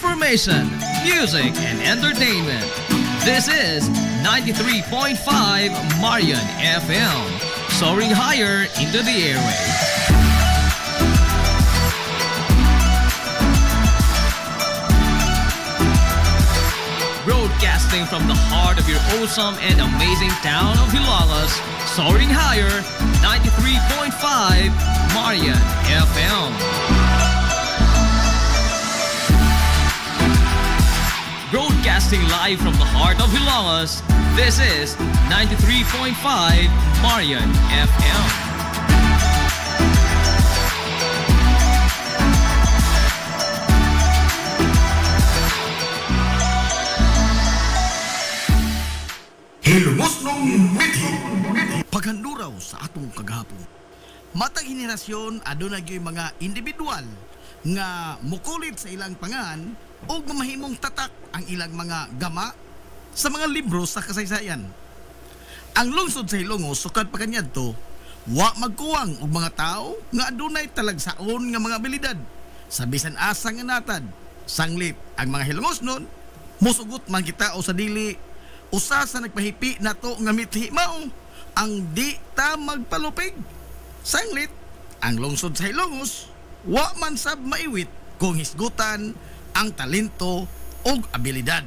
information, music, and entertainment. This is 93.5 Marian FM, soaring higher into the airwaves. Broadcasting from the heart of your awesome and amazing town of Hilalas, soaring higher, 93.5 Marian FM. Broadcasting live from the heart of Hilalas, this is 93.5 Marian FM. Hilumos nung mithi. Paghanduraw sa atong kagahapon. Matang henerasyon aduna gyud mga individual nga mukulit sa ilang pangan o mamahimong tatak ang ilang mga gama sa mga libro sa kasaysayan. Ang lungsod sa Hilongos sukad pa kaniadto wa magkuwang og mga tao nga adunay talagsaon nga mga abilidad sa bisan asa nga natad. Sanglit ang mga Hilongosnon musugot man kita o sa dili usa sa nagpahipi nato nga mithi mao ang di ta magpalupig. Sanglit ang lungsod sa Hilongos wa man sab maiwit kung hisgutan ang talento o abilidad.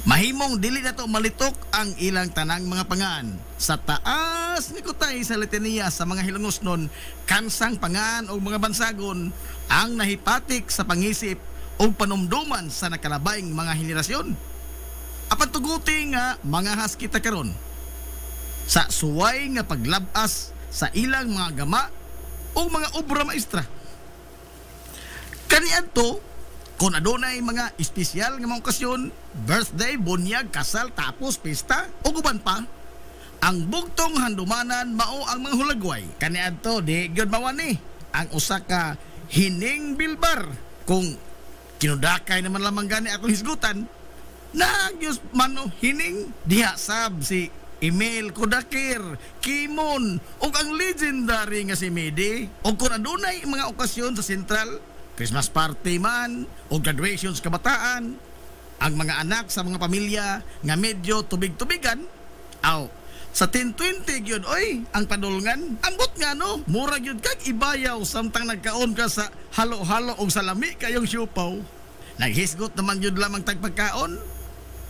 Mahimong dili na to malitok ang ilang tanang mga pangan. Sa taas ni kutay sa litaniya sa mga Hilongosnon, kansang pangan o mga bansagon ang nahipatik sa pangisip o panumduman sa nakalabayng mga henerasyon. Apan tuguti nga mga haskita karon sa suway nga paglabas sa ilang mga gama o mga obra maestra. Kaniadto kung adunay mga espesyal nga mga okasyon, birthday, bunyag, kasal, tapos pista o guban pa, ang bugtong handumanan mao ang mga hulagway. Kaniadto di gyud mawani ang usa ka hining bilbar. Kung kinudakay naman lamang gani atong hisgutan, nagyos mano hining diha sab si Emil Kodakir, Kimon, o ang legendary nga si Medi. O kung adunay mga okasyon sa sentral, Christmas party man o graduation sa kabataan, ang mga anak sa mga pamilya nga medyo tubig-tubigan, aw, sa 10-20 yun, oy, ang padulngan, ambot nga no, mura yun kag ibayaw samtang nagkaon ka sa halo-halo o salami kayong siupaw. Naghisgot naman yun lamang tagpagkaon,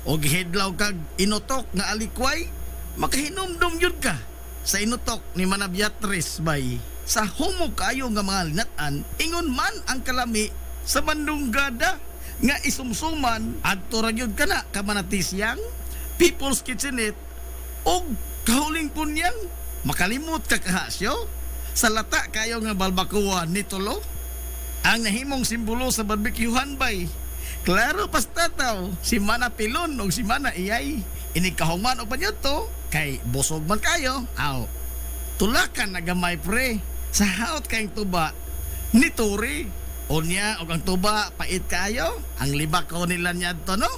o gihidlaw kag inutok nga alikway, makahinumdum yun ka sa inutok ni Manabiatris bay. Sa humog kayo nga mga linatan, ingon man ang kalami sa bandunggada nga isumsuman at turagyod ka na kamanatisyang People's Kitchenette o kahuling punyang makalimot ka kahasyo sa lata kayo nga balbakuan ni Tolo ang nahimong simbolo sa barbecuehan bay. Klaro pastataw si Mana Pilon o si Mana Iyay inikahuman o panyo to kay busog man kayo aw tulakan na gamay pre sa haot kayong tuba ni Turi o niya o ang tuba pait kayo ang libak ko nila niya to no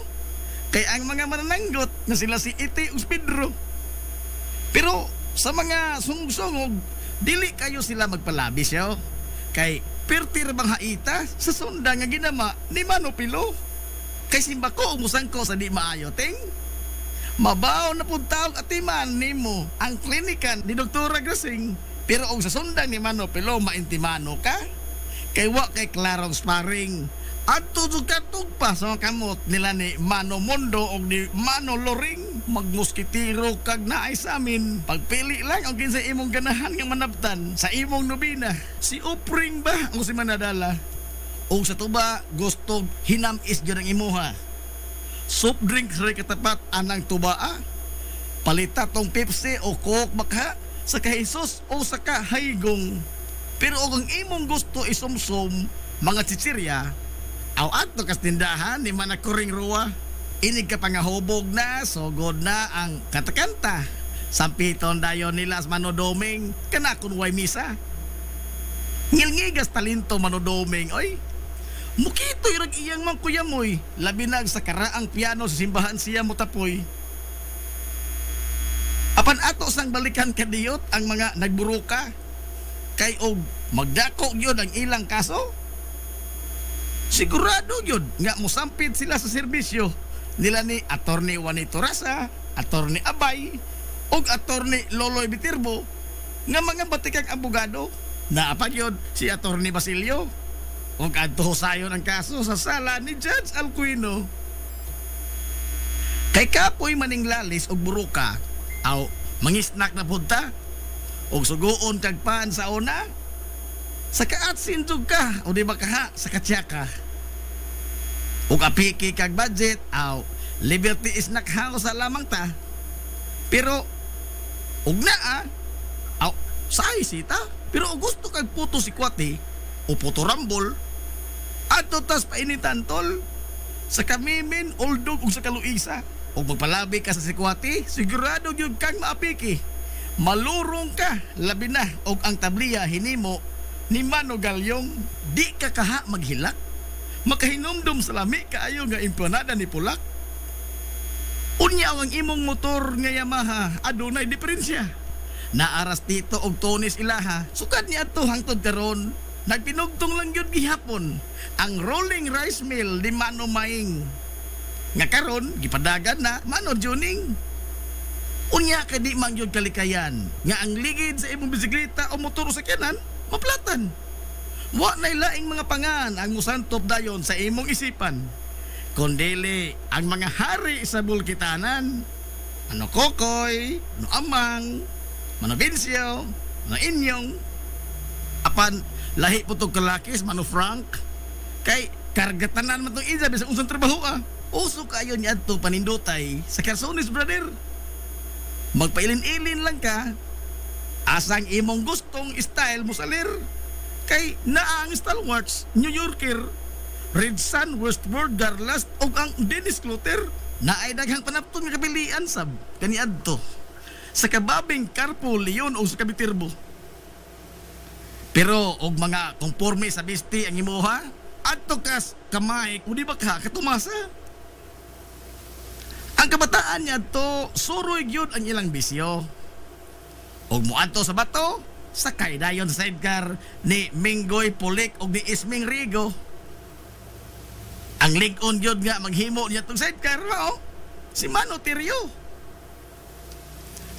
kay ang mga manananggot na sila si Iti o Pedro pero sa mga sungsungog dili kayo sila magpalabis yo kay pertir bang haita sa sunda nga ginama ni Manopilo kay simba ko umusang ko sa di maayo ting mabaw na puntaw at iman nimo ang klinikan ni Dr. Grasing. Pero og sa sundan ni Manopilo maintimano ka kay wa kay klarong sparring at tutug pa sa kamot nila ni Mano Mondo o ni Mano Loring magmuskitiro kag naay sa amin pagpili lang ang kinsa imong ganahan nga manabtan sa imong nobina si Upring ba o si Manadala o sa tuba gusto hinamis gyud ang imuha soft drinks ray katapat anang tuba palita tong Pepsi o Coke baka sa kahisos o sa kahaygong. Pero kung imong gusto isumsum mga chichirya aw ato kas tindahan ni Manakuring Ruwa inig ka pangahubog na sugod na ang kanta-kanta sampiton dayon nila sa Manodoming kana kun way misa ngilngigas talento Manodoming oy mukito irag iyang mang kuyamoy labi na sa karaang piano sa simbahan siya mutapoy. Apan ato sang balikan kadiyot ang mga nagburuka kay og magdako gyud ang ilang kaso Sigurado yun nga mosampit sila sa serbisyo nila ni Attorney Juanito Rasa, Attorney Abay, o Attorney Loloy Bitirbo nga mga batikang abogado. Naapag yun si Attorney Basilio o adto sayon ang kaso sa sala ni Judge Alcuino. Kay kapoy maning lalis og buruka aw mangisnak na punta og suguon kag pan sa una sa kaatsin jud ka o di ba kaha sa katsaka ug apiki kag budget aw liberty is nakhaw sa lamang ta pero ug naa aw say sita pero ug gusto kag puto si kwate o puto rambol adto tas painitan tol sa kamimin oldog ug sa kaluisa ug magpalabi ka sa sikwati sigurado gyud kang maapiki malurong ka labi na og ang tabliya hinimo ni Mano Galyong di ka kaha maghilak makahinumdum sa lami kaayo nga empanada ni Pulak unya ang imong motor nga Yamaha adunay diferensya naaras dito og tonis ilaha sukad ni adto hangtod karon nagpinugtong lang gyud gihapon ang rolling rice mill ni Mano Maing nga karon gipadagan na Mano Juning unya kay di man gyud kalikayan nga ang ligid sa imong bisikleta o motor sa sakyanan maplatan wa nay laing mga pangan ang musantop dayon sa imong isipan kundili ang mga hari sa bulkitanan ano Kokoy ano Amang Mano Vincio ano Inyong apan lahi putog kalakis Mano Frank kay kargatanan man tong isa bisag unsang trabaho uso kayo ni adto panindutay sa Carsones brother magpailin-ilin lang ka asang imong gustong style mo salir kay naa ang stalwarts New Yorker Red Sun Westward Garlast o ang Dennis Clutter na ay daghang panapton nga kabilian sab kaniadto sa kababing Carpo Leon o sa Kabitirbo pero og mga konforme sa bisti ang imuha adto kas kamay udi ba ka katumasa ang kabataan niya to suroy gyud ang ilang bisyo og muadto sa bato sakay dayon sa sidecar ni Minggoy Pulik og ni Isming Rigo ang lig-on gyud nga maghimo niya tong sidecar mao si Mano Tirio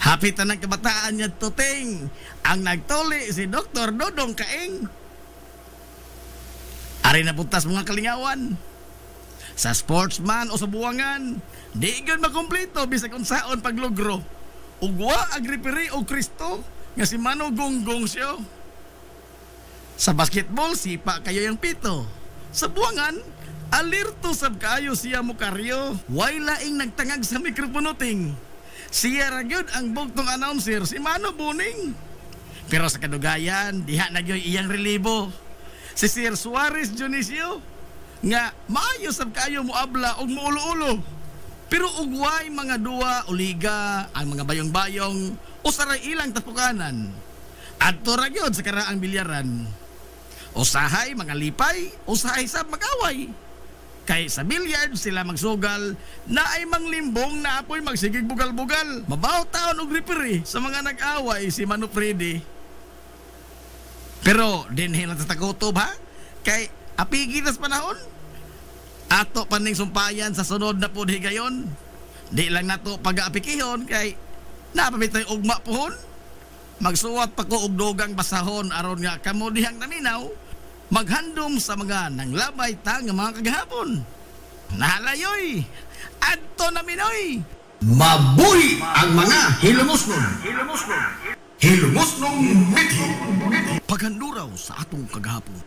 hapit na ng kabataan niya to ting ang nagtuli si Dr. Dodong Kaing ari na puntas mga kalingawan sa sportsman o sa buwangan di gyud makumpleto bisag unsaon paglugro ugwa ag referee o Kristo nga si Mano Gonggong siya sa basketball sipa kayo yung pito sa buwangan alerto sab kayo siya mo karyo way laing nagtangag sa mikroponoting siya ra gyud ang bugtong announcer si Mano Buning pero sa kadugayan diha na gyud iyang relibo si Sir Suarez Dionisio nga maayo sab kayo mo abla og muulo-ulo pero ugway mga duwa o liga ang mga bayong-bayong o saray ilang tapukanan adto ra gyud sa karaang bilyaran usahay mga lipay usahay sab mag-away kay sa bilyard sila magsugal na ay manglimbong na apoy magsigig bugal-bugal mabaw taon og referee sa mga nag-away si Mano Freddy pero dinhi lang tatakotob ha kay apigi tas panahon ato paning sumpayan sa sunod na pud higayon di lang nato pag-aapikihon kay napabitay ugma pohon magsuwat pa ko og dogang basahon aron nga kamo dihang naminaw maghandom sa mga nanglabay ta nga mga kagahapon nahalayoy adto naminoy mabuhi ang mga hilumosnon mithi paghanduraw sa atong kagahapon.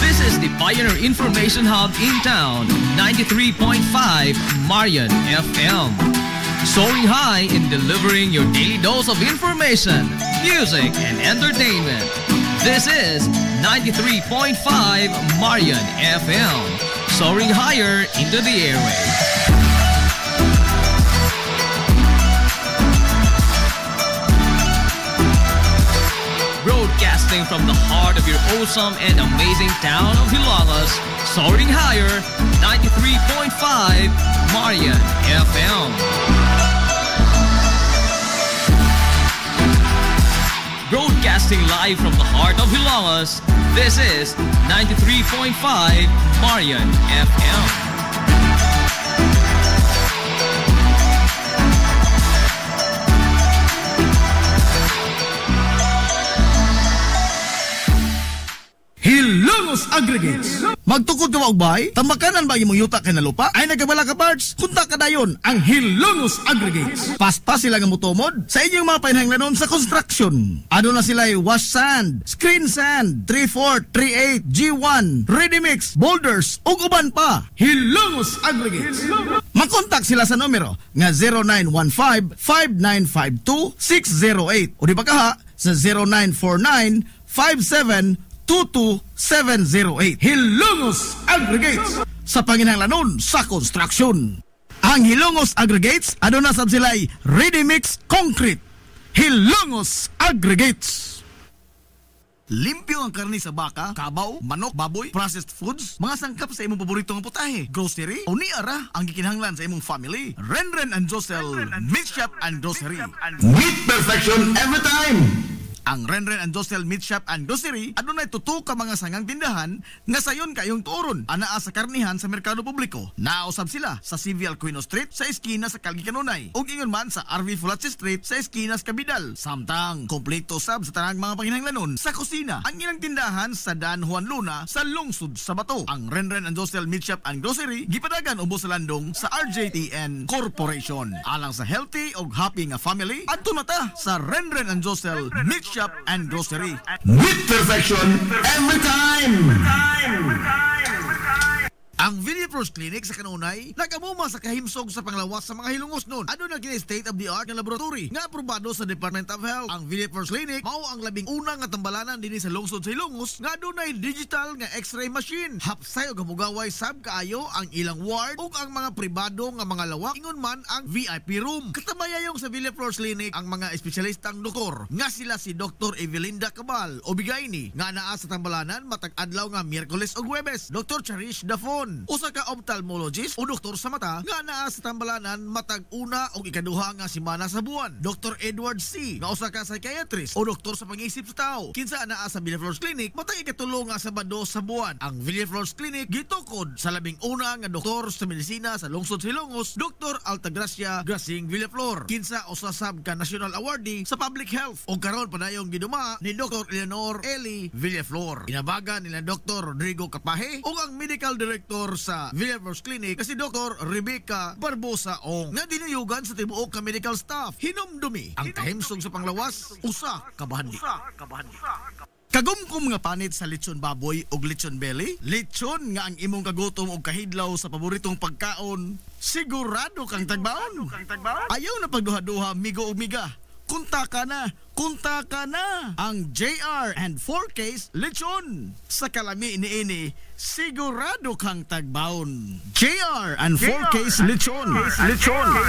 This is the Pioneer Information Hub in town, 93.5 Marian FM. Soaring high in delivering your daily dose of information, music, and entertainment. This is 93.5 Marian FM. Soaring higher into the airwaves. Broadcasting from the heart of your awesome and amazing town of Hilagas, soaring higher, 93.5 Marian FM. Broadcasting live from the heart of Hilangas, this is 93.5 Marian FM. Hilongos Aggregates. Magtukod ka ba og bay? Tambakanan ba imong yuta kay na lupa? Ay nagabala ka parts? Kunta ka dayon ang Hilongos Aggregates. Paspas sila nga motomod sa inyong mga painahanglanon sa construction. Ano na sila wash sand, screen sand, 3-4, 3-8, G1, ready mix, boulders, ug uban pa. Hilongos Aggregates. Makontak sila sa numero nga 0915-5952-608 o di ba kaha sa 0949-5722-708. Hilongos Aggregates sa panginahanglanon sa construction. Ang Hilongos Aggregates aduna sab sila'y ready mix concrete. Hilongos Aggregates. Limpyo ang karne sa baka, kabaw, manok, baboy, processed foods, mga sangkap sa imong paborito nga putahe, grocery, o ni ara ang gikinahanglan sa imong family. Renren and Josel Meat Shop and Grocery. Meat perfection every time. Ang Renren and Josel Meat Shop and Grocery adunay tutok ka mga sangang tindahan nga sayon kayong turon anaa sa karnihan sa merkado publiko. Nausab sila sa Civil Aquino Street sa eskina sa Calgary Kanunay ug ingon man sa RV Fulache Street sa eskina sa Cabidal. Samtang kompleto sab sa tanang mga panginahanglanon sa kusina ang ilang tindahan sa Dan Juan Luna sa lungsod sa Bato. Ang Renren and Josel Meat Shop and Grocery gipadagan ubos sa landong sa RJTN Corporation. Alang sa healthy ug happy nga family adto na ta sa Renren and Josel Meat Shop and Grocery. With perfection every time. Ang Villaflores Clinic sa Kanunay nagamuma sa kahimsog sa panglawas sa mga hilongos nun. Ano na gina state-of-the-art nga laboratory nga aprobado sa Department of Health. Ang Villaflores Clinic mao ang labing unang nga tambalanan dinhi sa lungsod sa Hilongos nga adunay digital nga x-ray machine. Hapsay og gamugaway sab kaayo ang ilang ward ug ang mga pribado nga mga lawak ingon man ang VIP room. Katabayayong sa Villaflores Clinic ang mga espesyalistang doktor nga sila si Dr. Evelinda Cabal o Bigayni nga naa sa tambalanan matag adlaw nga Miyerkules ug Huwebes. Dr. Cherish Dafon, usa ka ophthalmologist o doktor sa mata nga naa sa tambalanan matag una o ikaduha nga semana sa buwan. Dr. Edward C. nga usa ka psychiatrist o doktor sa pag-iisip sa tao kinsa naa sa Villaflores Clinic matag ikatulo nga Sabado sa buwan. Ang Villaflores Clinic gitukod sa labing una nga doktor sa medisina sa lungsod sa Hilongos, Dr. Altagracia Grasing Villaflor kinsa usa sab ka national awardee sa public health o karon padayong giduma ni Dr. Eleanor Eli Villaflor. Inabagan nila Dr. Rodrigo Capaje o ang medical director sa Villaflores Clinic kasi Dr. Rebecca Barbosa Ong nga dinuyugan sa tibuok ka medical staff. Hinumdumi ang kahimsog sa panglawas usa ka bahandi. Kagumkum nga panit sa lechon baboy o lechon belly, lechon nga ang imong kagutom o kahidlaw sa paboritong pagkaon, sigurado kang tagbaon. Ayaw na pagduha-duha migo o miga. Kunta ka na ang JR and 4K's lechon. Sa kalami ini sigurado kang tagbaon. JR and 4K's lechon.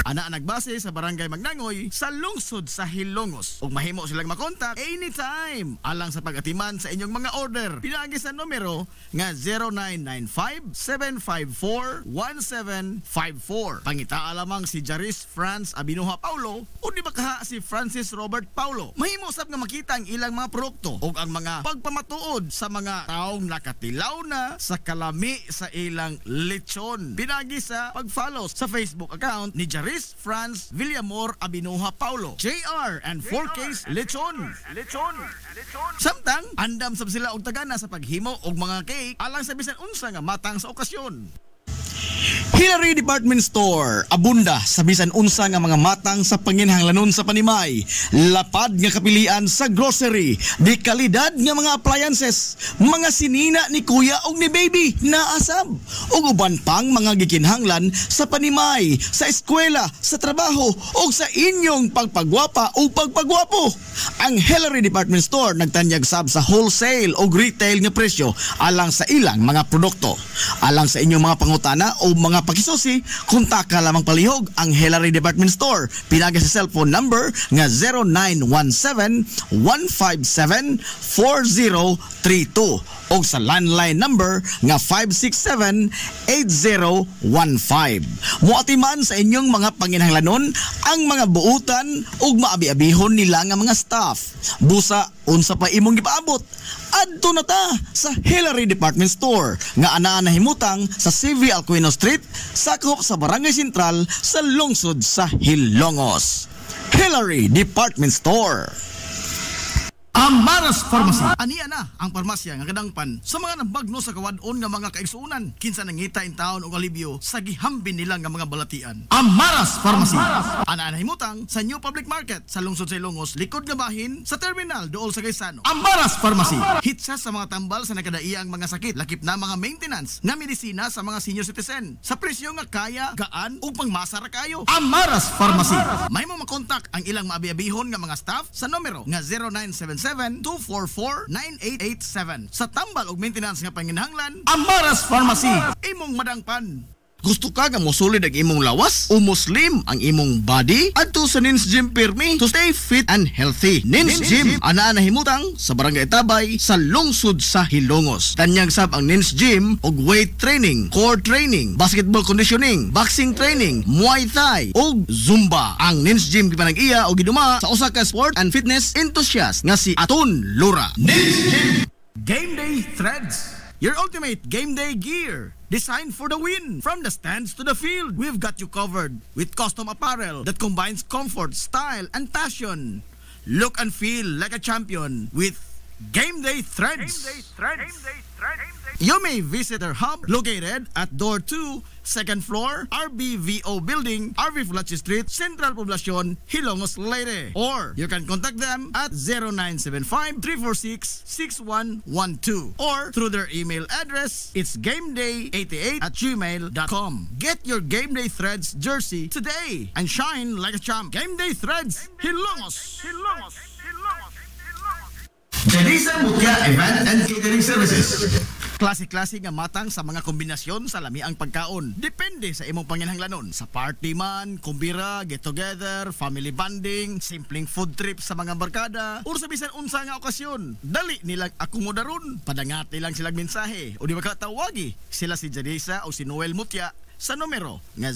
Ana nagbase sa Barangay Magnangoy sa lungsod sa Hilongos. Ug mahimo silang makontak anytime alang sa pag-atiman sa inyong mga order. Pinaagi sa numero nga 0995-754-1754. Pangitaa lamang si Jaris Franz Abinuha Paulo o di ba kaha si Francis Robert Paulo. Mahimo sab nga makita ang ilang mga produkto o ang mga pagpamatuod sa mga taong nakatilaw na sa kalami sa ilang lechon. Pinagi sa pag-follow sa Facebook account ni Jaris Franz Villamor Abinuha Paulo. JR and 4K's lechon. Samtang andam sab sila og tagana sa paghimo og mga cake alang sa bisan unsa nga matang sa okasyon. Hillary Department Store, abunda sa bisan unsa nga mga matang sa panginhanglanon sa panimay, lapad nga kapilian sa grocery, di kalidad nga mga appliances, mga sinina ni kuya og ni baby naasab, ug uban pang mga gikinhanglan sa panimay, sa eskwela, sa trabaho ug sa inyong pagpagwapa o pagpagwapo. Ang Hillary Department Store nagtanyag sab sa wholesale o retail nga presyo alang sa ilang mga produkto. Alang sa inyong mga pangutana o mga pakisusi, kontak ka lamang palihog ang Hillary Department Store. Pinagi sa cellphone number nga 0917-157-4032 o sa landline number nga 567-8015. Muatiman sa inyong mga panginahanglanon ang mga buutan ug maabi-abihon nila nga mga staff. Busa unsa pa imong gipaabot? Adto na ta sa Hillary Department Store nga anaa nahimutang sa CV Alcuino Street, sakop sa Barangay Sentral sa lungsod sa Hilongos. Hillary Department Store. Amaras Pharmacy. Aniya na ang parmasya nga kadangpan sa mga nabagno sa kawadon nga mga kaigsuunan. Kinsa nangita in taon og alibyo sa gihambin nila nga mga balatian. Amaras Pharmacy. Ana himutang sa New Public Market sa lungsod sa Ilongos, likod nga bahin sa terminal duol sa Gaisano. Amaras Pharmacy. Hitsa sa mga tambal sa nakadaiang mga sakit, lakip na mga maintenance nga medisina sa mga senior citizen sa presyo nga kaya, gaan ug pangmasara kayo. Amaras Pharmacy. May mo makontak ang ilang maabi-abihon nga mga staff sa numero nga 0977-244-9887. Sa tambal og maintenance nga panginahanglan, Amaras Pharmacy. Imong madangpan. Gusto ka nga mosulid ang imong lawas o muslim ang imong body? Adto sa Nins Gym Pirmi to stay fit and healthy. Nins Gym ana nahimutang sa Barangay Tabay sa lungsod sa Hilongos. Tanyag sab ang Nins Gym og weight training, core training, basketball conditioning, boxing training, Muay Thai ug Zumba. Ang Nins Gym gipanag-iya og giduma sa usa ka sport and fitness enthusiast nga si Aton Lura. Nins Gym Game Day Threads, your ultimate game day gear. Designed for the win. From the stands to the field, we've got you covered with custom apparel that combines comfort, style, and passion. Look and feel like a champion with Game Day Threads. You may visit our hub located at Door 2, 2nd floor, RBVO Building, RV Fulachi Street, Central Poblacion, Hilongos, Leyte. Or you can contact them at 0975-346-6112 or through their email address, it's gameday88@gmail.com. Get your Game Day Threads jersey today and shine like a champ. Game Day Threads, Hilongos. Jadisa Mutya Event and Catering Services. Klase-klase nga matang sa mga kombinasyon sa lami ang pagkaon. Depende sa imong panginahanglanon. Sa party man, kumbira, get together, family bonding, simpleng food trip sa mga barkada, or sa bisan unsa nga okasyon. Dali nilang akomodaron. Padangati lang silang mensahe o di makatawagi sila si Jadisa o si Noel Mutya sa numero nga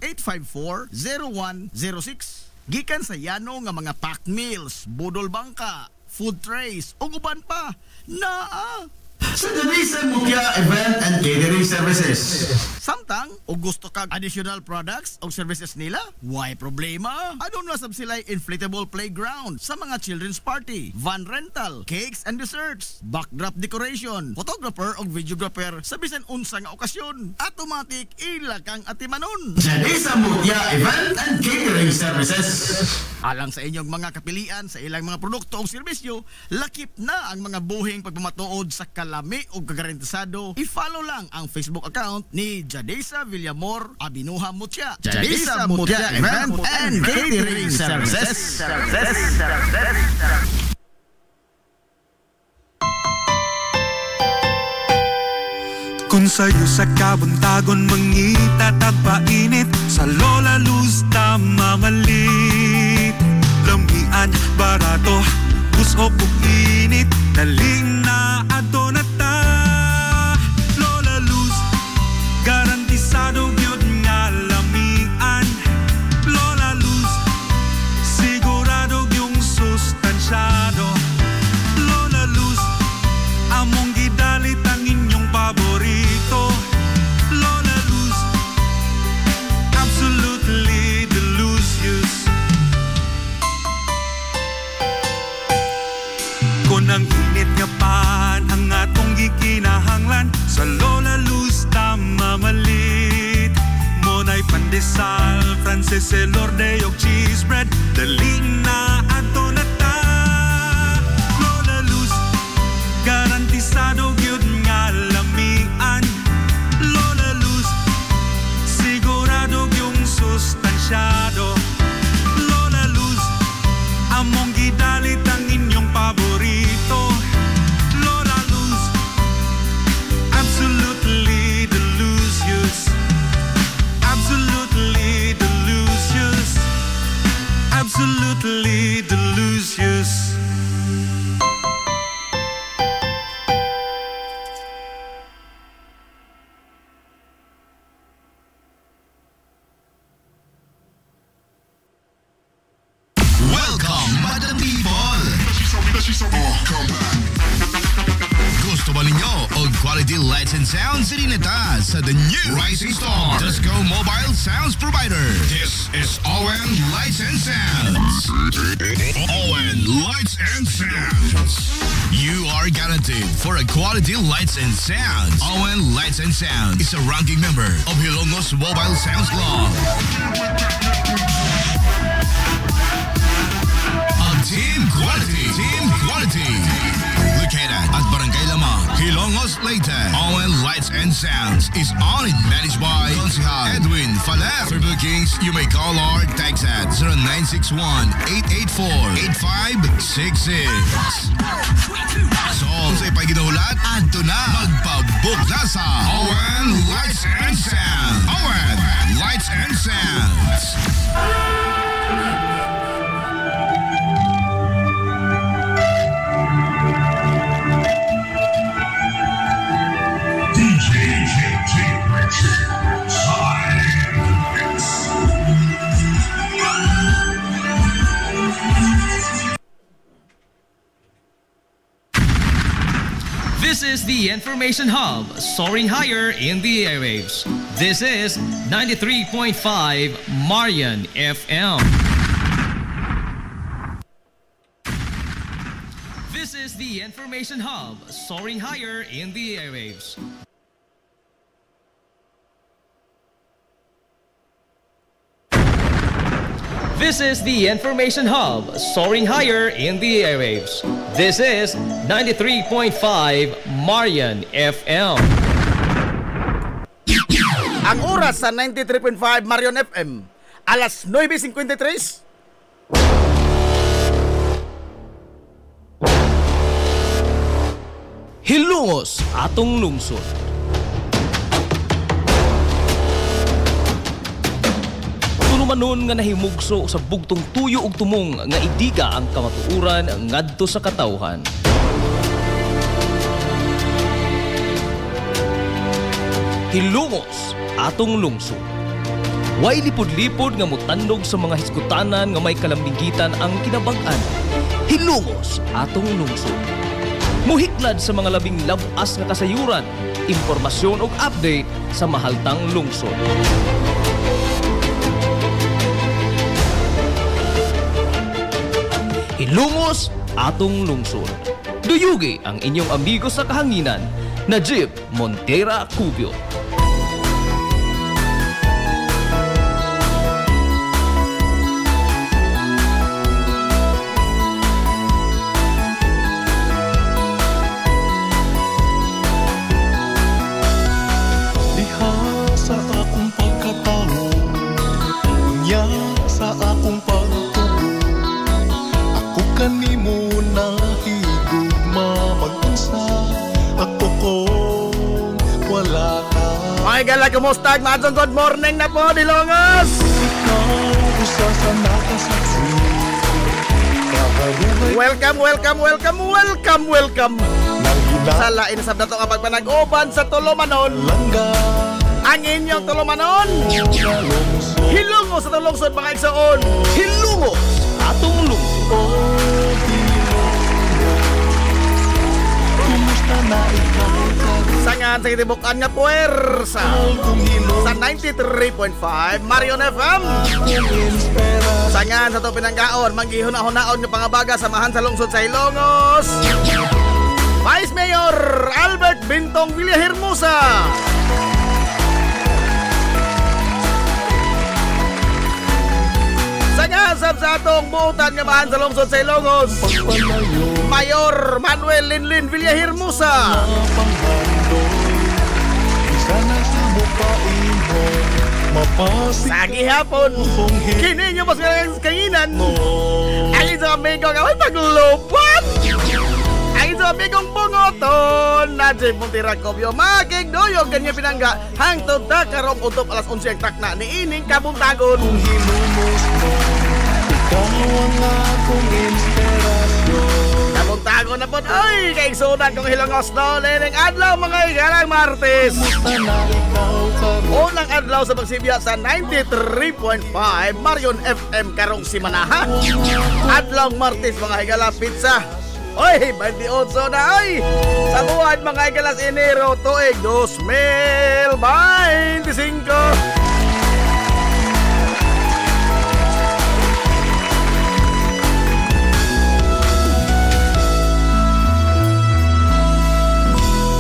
0917-854-0106. Gikan sa yano nga mga packed meals, budol bangka, food trays, o uban pa. Naa! Sa Jadisa Mutya Event and Catering Services. Samtang, o gusto kag additional products o services nila, why problema? Ano na sab sila inflatable playground sa mga children's party, van rental, cakes and desserts, backdrop decoration, photographer o videographer sa bisan unsa nga okasyon. Automatic ila kang atimanon. Jadisa Mutya Event and Catering Services. Alang sa inyong mga kapilian sa ilang mga produkto o serbisyo, lakip na ang mga buhing pagpamatuod sa kalami o kagarantisado. I-follow lang ang Facebook account ni Jadisa Villamor Abinuha Mutya. Jadisa Mutya Event and Catering Services. Kung sa'yo sa kabuntagon mangita tagpainit, sa Lola Luz mamalit. Lamian, barato, bus o init, daling na ato na ta. Lola Luz, garantisado gyud nga lamian. Lola Luz, sigurado yung sustansyado. Lola Luz, among gidalit ang inyong paborito. Lola Luz, absolutely delicious. Kung ang init nga pan ang atong gikinahanglan, sa Lola Luz mamalit. Monay pandesal, Frances Elorde og cheese bread, daling na ato na ta. Lola Luz, garantisado gyud nga lamian. Lola Luz, sigurado yung sustansyado. Lola Luz, among gidalit ang inyong paborito. Lola Luz, absolutely delicious. Absolutely delicious. Absolutely quality lights and sounds sa dinata sa the new Rising Star Disco Mobile Sounds Provider. This is ON Lights and Sounds. ON Lights and Sounds. You are guaranteed for a quality lights and sounds. ON Lights and Sounds is a ranking member of Hilongos Mobile Sounds Club. Team Quality. Located at Barangay Lamang, Hilongos, Leyte. ON Lights and Sounds is owned and managed by Consihal Edwin Faler. For bookings, you may call or text at 0961-884-8566. So, sa ipay ginahulat, adto na magpabook na sa ON Lights and Sounds. ON Lights and Sounds. This is the Information Hub, soaring higher in the airwaves. This is 93.5 Marian FM. This is the Information Hub, soaring higher in the airwaves. This is the Information Hub, soaring higher in the airwaves. This is 93.5 Marian FM. Ang oras sa 93.5 Marion FM, alas 9:53. Hilongos atong lungsod. Manon nga nahimugso sa bugtong tuyo ug tumong nga idiga ang kamatuuran ngadto sa katawhan. Hilongos atong lungsod. Way lipod-lipod nga mutandog sa mga hiskutanan nga may kalambigitan ang kinabag-an. Hilongos atong lungsod. Muhiklad sa mga labing labas nga kasayuran, impormasyon ug update sa mahaltang lungsod. Hilongos atong lungsod. Duyugi ang inyong amigo sa kahanginan, Najib Montera Cubio. Diha sa akong pagkatao, niya sa akong kanimo na higugma mag-unsa ako ko wala ka. Okay, gala, kumusta? Madson, good morning na po, Hilongos! Ikaw usa sa nakasaksi. Welcome. Sa lain sa dato nga pagpanag-uban sa Tolomanon. Ang inyong Tolomanon. Hilongos sa Tolungsod, mga igsoon. Hilongos atong lungsod. Sangan sa kitibukan nga puwersa sa 93.5 Marion FM. Sangan sa ito pinanggaon, manggihuna-hunaon ng pangabaga samahan sa lungsod sa Hilongos, Vice Mayor Albert Bintong Villahermosa. Sangasab sa atong buutan nga mahan sa lungsod sa Hilongos, Mayor Manuel Linlin Villahermosa. Sa gihapon, kini nyo mas kanginan. Ay sa amigo nga may paglupat. Ay sa amigong bungoton, Najib Montera Cubio, magigdoyog kanya pinangga hangtod ta karong utop alas 11 ang takna ni ining kabuntagon. Ikaw ang akong inspirasyon. Kabuntagon na po, ay kaigsunan kong Hilongos no, lening adlaw mga igalang Martes. Unang adlaw sa pagsibya sa 93.5 Marion FM karong simanaha. Adlaw Martes mga higala pizza. Oy, 28 na oy. Sa buwan mga ikalas Enero tuig 2025.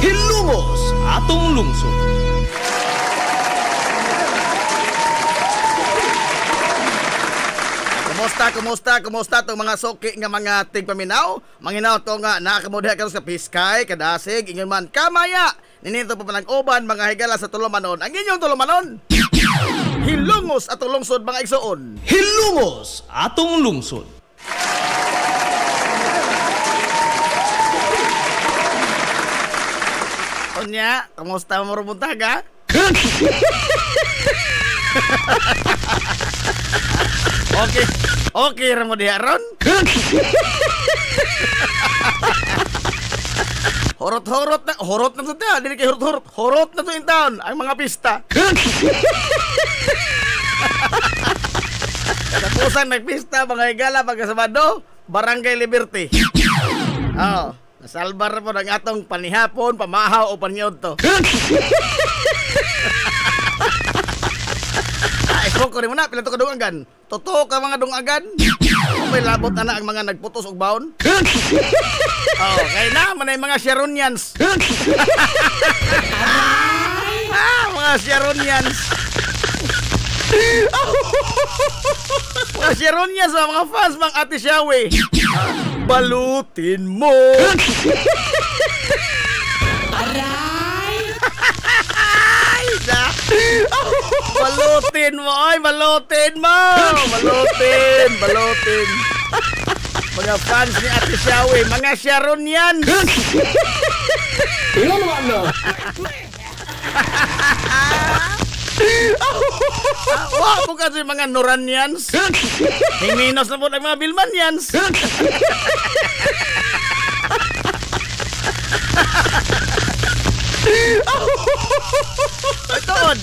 Hilumos atong lungsod. Kumusta tong mga soki nga mga tigpaminaw? Manginaw to nga nakamudiha karon sa Piskay, Kadasig, ingon man kamaya. Ninito pa panag-uban mga higala sa Tulumanon. Ang inyong Tulumanon. Hilumos atong lungsod mga igsoon. Hilumos atong lungsod. Onya, kumusta mo rumuntaga? Okay ra mo diha ron? Horot na to ta, dili kay horot na to in town ang mga pista. Tapusan nagpista mga higala pagka Sabado, Barangay Liberty. Oh, nasalbar po ng atong panihapon, pamahaw o panyod to. Smoke ko rin mo na, pila to ka dungagan. Totoo ka mga dungagan. May labot na ang mga nagputos og baon. Oh, kaya na, manay mga Sharonians. Mga Sharonians. Mga Sharonians, mga fans, mga Ate Shawi. Balutin mo. Balutin mo, ay balutin mo. Balutin. Mga fans ni Ate Shawi, mga Sharonians. Ilan naman na? Wah po kasi mga Noranians. Himinos na po ng mga Bilmanians. Itoon.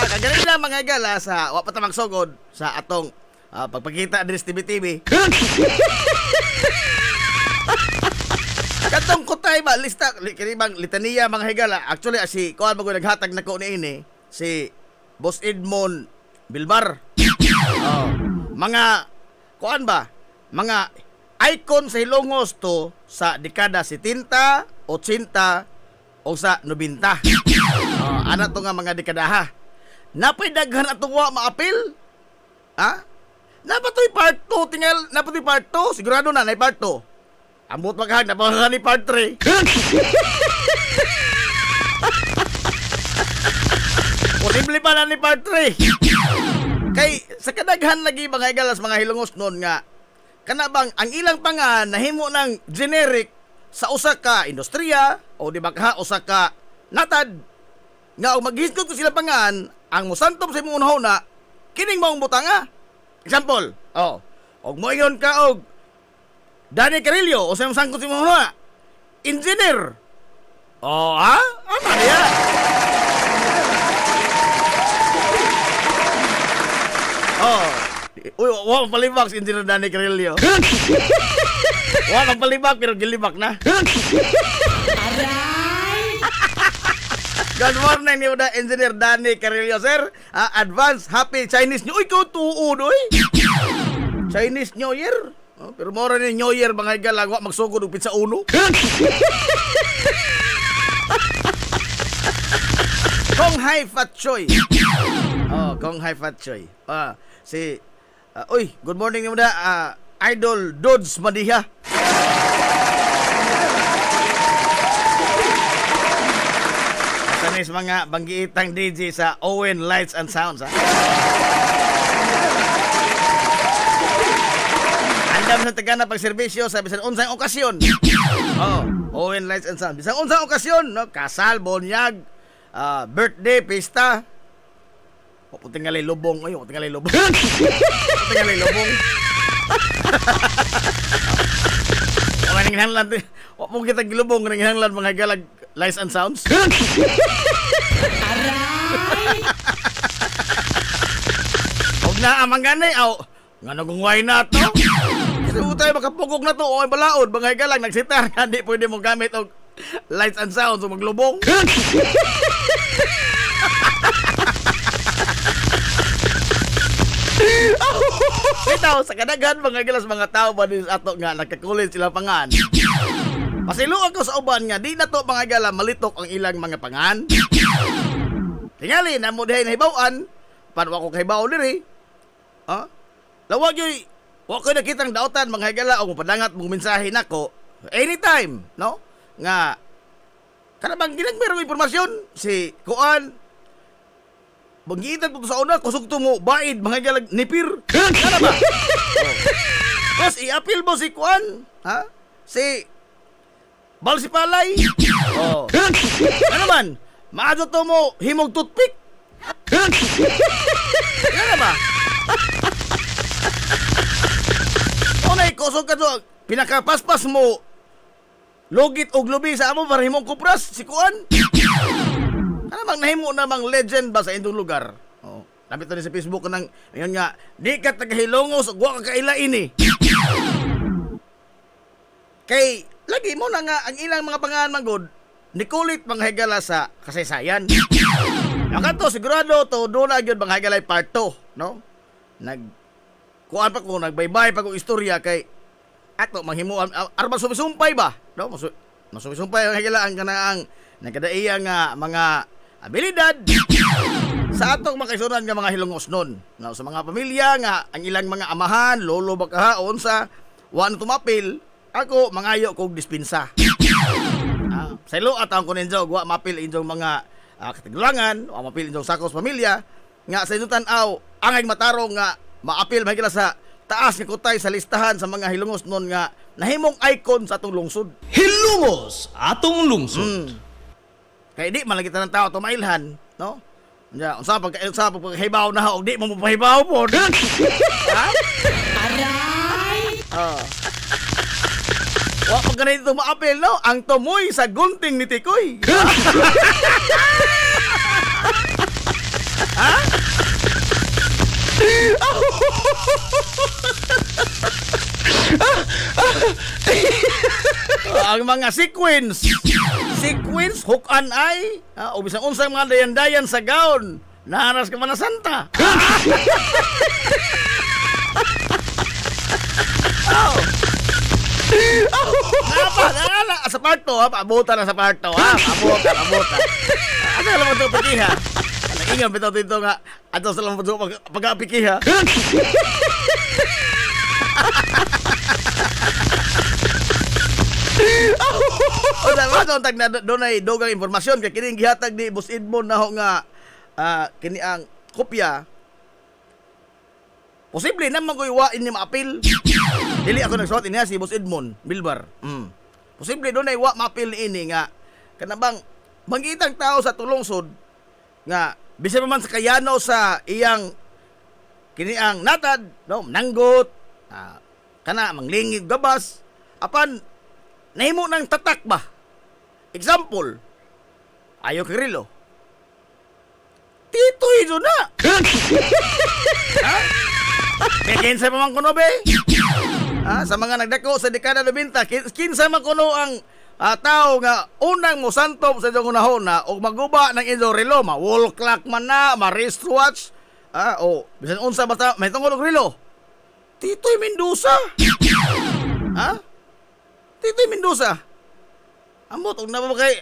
Kagaling na mga gala sa wapat na magsugod sa atong pagpakita din sa TV. Katong kutay ba lista kiribang litania mga higala. Actually si kuan bago naghatag nako niini si Boss Edmond Bilbar. Mga kuan ba? Mga icon sa Hilongos to sa dekada 70, 80 o sa 90. Ana to nga mga dekada ha. Napay daghan atong wa maapil? Ha? Napatoy part 2 tingal, napatoy part 2, sigurado na nay part 2. Ambot maghag na pa ni part 3. Posible pa na ni part 3. Kay sa kadaghan lagi mga igalas mga Hilongos noon nga kana bang ang ilang pangan nahimo ng generic sa usa ka industriya o di ba ka usa ka natad nga og maghisgot ko sila pangan ang mosantom sa imong unahuna kining maong butanga. Example, og moingon ka og Danny Carillo o sa imong sangkot sa imong unahuna engineer. Ha? Ano niya? Uy, wala palibak si Engineer Danny Carillo. Wala palibak pero gilibak na. Good morning ni Uda Engineer Danny Carillo, sir. Advance Happy Chinese New Year. Uy, ikaw tuod, oy. Chinese New Year? Pero mora ni New Year, mga higalang, wak magsugod ng pizza uno. Kong Hai Fat Choy. Kong Hai Fat Choy. Uy, good morning ni Uda. Idol Dudes Madiha. Sanis mga banggiitang DJ sa Owen Lights and Sounds, ha? Andam sa taga na pagserbisyo sa bisan unsang okasyon. Owen Lights and Sounds. Bisan unsang okasyon, no? Kasal, bonyag, birthday, pista. Putingalay lubong. Putingalay lubong. Nanginahanglan. Wak mo kita gilubong. Nanginahanglan mga galag Lights and Sounds. Huwag na amang ganay. Nga nagungway na to. Kasi utay makapugog na to, o balaod, bangay ka lang, nagsitar, hindi pwede mong gamit og lights and sound so maglubong. Itaw, sa kadagan, mga gilas mga tao ba din ato nga, nagkakulit sila pangan. Pasilo ako sa uban nga, di na to mga gala malitok ang ilang mga pangan. Tingali, namo dihay nahibawaan, paano ako kahibaw diri? Ha? Lawag yoy, wa ko nakitang dautan mga higala o padangat mong mensahe nako anytime, no? Nga kanabang ginagmerong impormasyon si Kuan bangitan ko sa una kusog to mo baid mga higala nipir. Kana ba? Tapos i-appeal mo si Kuan, ha? Si Balsipalay. Oh. Ano man? Maadto to mo himog toothpick. Kana ba? Onay kusog ka to pinakapaspas mo logit og lubi sa amo para himong kupras si Kuan. Ano bang nahimo namang legend ba sa indong lugar? Oh, lapit na sa Facebook nang ngayon nga di ka tagahilongos ug wa ka kaila ini. Kay lagi mo na nga ang ilang mga pangalan manggod nikulit mga higala sa kasaysayan. Akato sigurado to do na gyud mga higalay part 2, no? Kuan pa ko nagbaybay pa kong istorya kay ato manghimuan arba sumisumpay ba, no? Masumisumpay ang higala ang kanaang nagkadaiya nga mga abilidad sa atong makaisunan nga mga hilongos nun. No, sa mga pamilya nga ang ilang mga amahan, lolo bakahaon sa wan tumapil, ako mangayo kog dispensa. Sa ilo at ang kuninjo wa mapil injong mga katigulangan o mapil injong sakos pamilya nga sa inyong tanaw angay matarong nga maapil mahigala sa taas nga kutay sa listahan sa mga hilongos nun nga nahimong icon sa atong lungsod. Hilongos atong lungsod. Kaya di man lagi tanang tao tumailhan, no? Nya unsa pagkahibaw na og di mo mapahibaw po. Ha? Aray. Wa pa ganito maapil, no? Ang tumoy sa gunting ni Tikoy. Ha? Ang mga sequence hook and eye o bisang unsang mga dayan-dayan sa gown naharas ka man na santa. Nala sa parto ha, paabutan na sa parto ha, paabutan. Ano lang mo ito pikiha? Ingat bitaw dito nga ato sa lang mo pag-apikiha. O dapat ang tag na doon ay dogang informasyon kay kining gihatag ni Boss Edmond na ho nga kini ang kopya. Posible naman ko iwain ni maapil. Dili ako nagsuot iniya si Boss Edmond Bilbar. Posible doon ay wa maapil ni ini nga kanabang mangitang tao sa tulungsod nga bisan man sa kayano sa iyang kini ang natad, no, nanggot, kana manglingig gabas apan nahimo ng tatak ba? Example, ayo kirilo. Titoy do na. Ha? Kinsa pa man kuno be? Sa mga nagdako sa dekada 90, kinsa man kuno ang tao nga unang mo santop sa inyong unahon na o maguba ng inyong relo, ma-wall clock man na, ma-wristwatch, o bisan unsa basta may tungkol og relo. Titoy Mendoza. Ha? Titoy Mendoza. Ambot og napa kay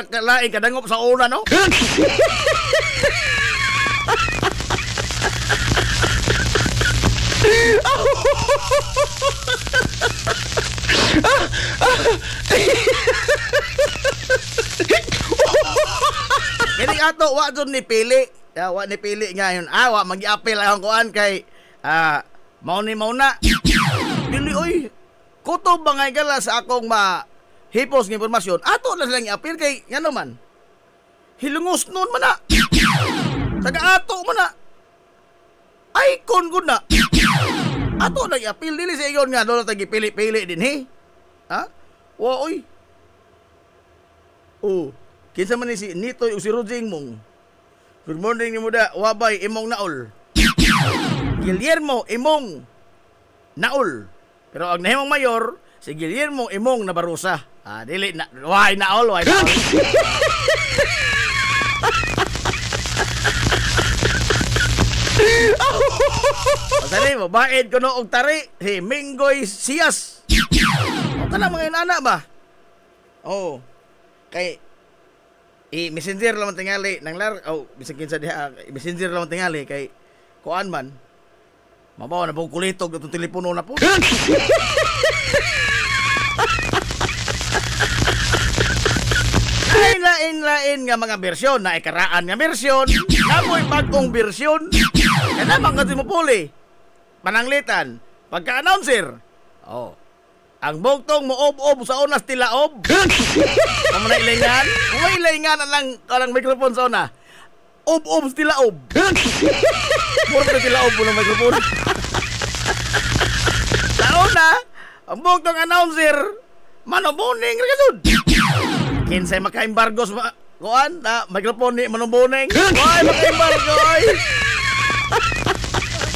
kalain kadangop sa una, no? Kini ato wa jud ni pili. Wa ni pili ngayon. Wa magi-apil ang kuan kay mao na. Dili oy. Kutob bangay gala sa akong hipos ng impormasyon. Ato na silang i-apil kay ngano man. Hilungos nun man na. Taga ato man na. Icon gud na. Ato na i-apil dili sa iyon nga doon tagi pili-pili din he. Ha? Wa oy. Kinsa man ni si Nitoy o si Rojing mong. Good morning ni muda, wabay imong naol. Guillermo imong naol. Pero ang nahimong mayor, si Guillermo Imong Nabarusa. Dili na, why na all. Pasali mo, baid ko no og tari, si Minggoy Siyas. O ka na mga inana ba? Oo. Kay, messenger lang tingali, bisag kinsa diha, messenger lang tingali, kay, kuan man, mabawa na po kulitog itong telepono na po. Lain nga mga bersyon na ikaraan nga bersyon, namoy bagong bersyon. Yan naman kasi mo puli. Pananglitan, pagka-announcer. Ang bugtong mo ob sa unas tilaob. Kung na ilingan, kung may ilingan ang microphone sa una. Ob sa tilaob. Mura ka tilaob mo ng microphone. Sa una, ang bugtong announcer, manobuning rekasud. Kinsay maka-embargos kuan na microphone ni manubuning. Oy, maka-embargo oy.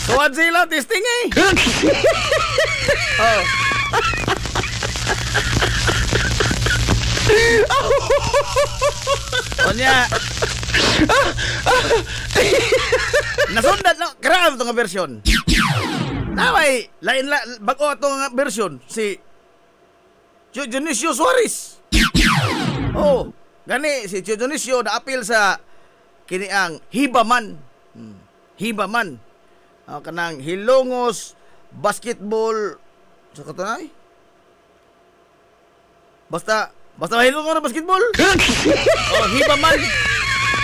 Kuan sila testing eh. Onya. Nasundan no, grabe tong version. Naway, lain bago atong version si Dionisio Suarez. Gani si Dionisio na apil sa kini ang Hibaman. Hibaman. Kanang Hilongos basketball sa katanay. Basta Hilongos na basketball. Hibaman.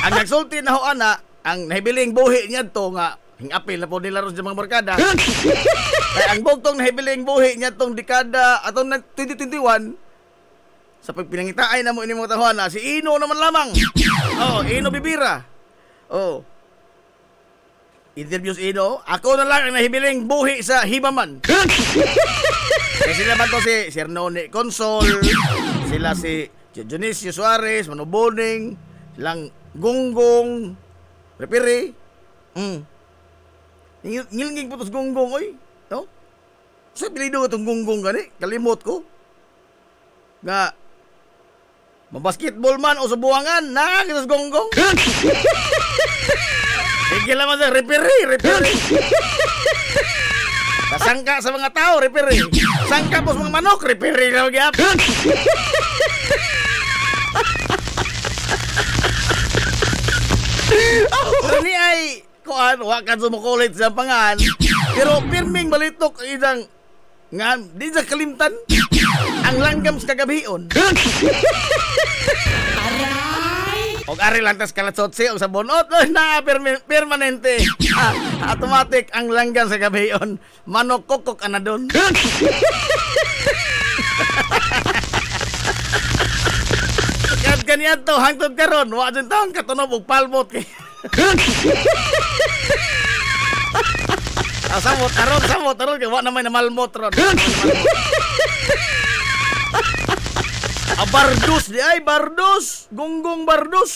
Ang nagsulti na ho ana, ang nahibiling buhi niya to nga hingapil na po nila ron sa mga barkada. Kaya ang bugtong nahibiling buhi niya tong dekada atong 2021 sa pagpinangitain na mo ini mga tahuana, si Ino naman lamang. Ino Bibira. Interviews Ino, ako na lang ang nahibiling buhi sa Hibaman. Kasi sila man to si Hernone Consol, sila si Dionisio Suarez, Manuboning, silang Gunggong, Repere. Ngilingig po tos Gunggong, oy. No? Sa pilido itong Gunggong gani, kalimot ko. Nga, mabasketball man o sa buwangan, nakakita sa Gonggong. Sige naman sa repere. Kasangka sa mga tao, repere. Sangka po sa mga manok, repere na magyap. Pero ni ay, kuan, wakan sumukulit sa pangan. Pero pirming balitok idang nga, di sa kalimtan ang langgam sa kagabion. Og ari lantas kalatsotse og sa bonot na permanente. Automatic ang langgam sa kagabion. Manok kokok ana don. Kat kaniya to hangtod karon wa jud taon katunob og palmot kay. Samot taron kay wa na may namalmot ron. Bardus di ay Bardus, Gunggong Bardus.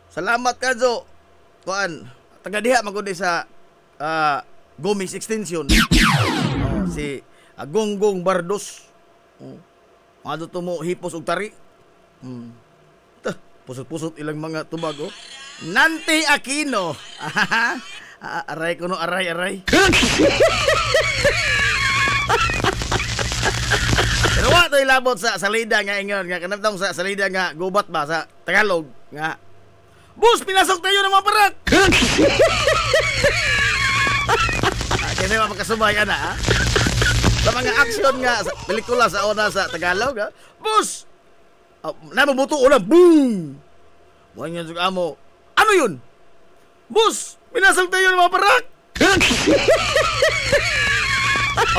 Salamat ka Jo. Kuan, taga diha magudi sa Gomis Extension. Si Gunggong Bardus. Ano to mo hipos og tari. Pusot-pusot ilang mga tubago. Nanti Aquino. Aray ko no, aray. Pero wa to ilabot sa salida nga ingon nga kanabtong sa salida nga gubat ba sa Tagalog nga. Bus pinasok tayo ng mga parak. Kasi mapakasubay ana sa mga action nga sa pelikula sa una sa Tagalog Bus nabubuto una boom. Wa nga sug amo. Ano yun? Bus pinasok tayo ng mga parak.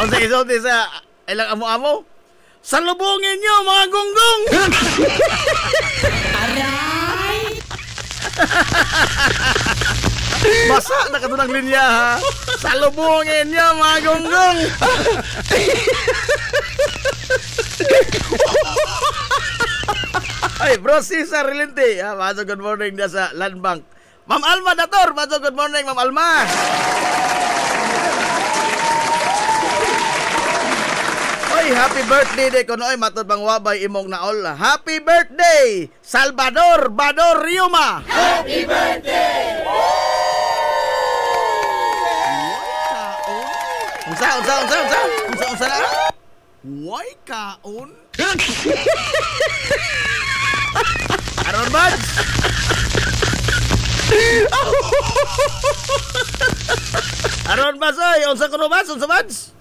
Onsa isulti sa ilang amo-amo? Salubungin nyo mga gunggong! Aray! Basa na ka ng linya ha. Salubungin nyo mga gunggong! Ay, bro, Cesar Relente. Maso, good morning na sa Land Bank. Ma'am Alma Dator, maso, good morning, Ma'am Alma. Oy, happy birthday day ko noy matod bang wabay imong naol. Happy birthday Salvador Bador Riuma. Happy birthday. Unsa na? Why kaon? Aron Bads. Aron Bads oy, unsa kuno Bads? Unsa Bads?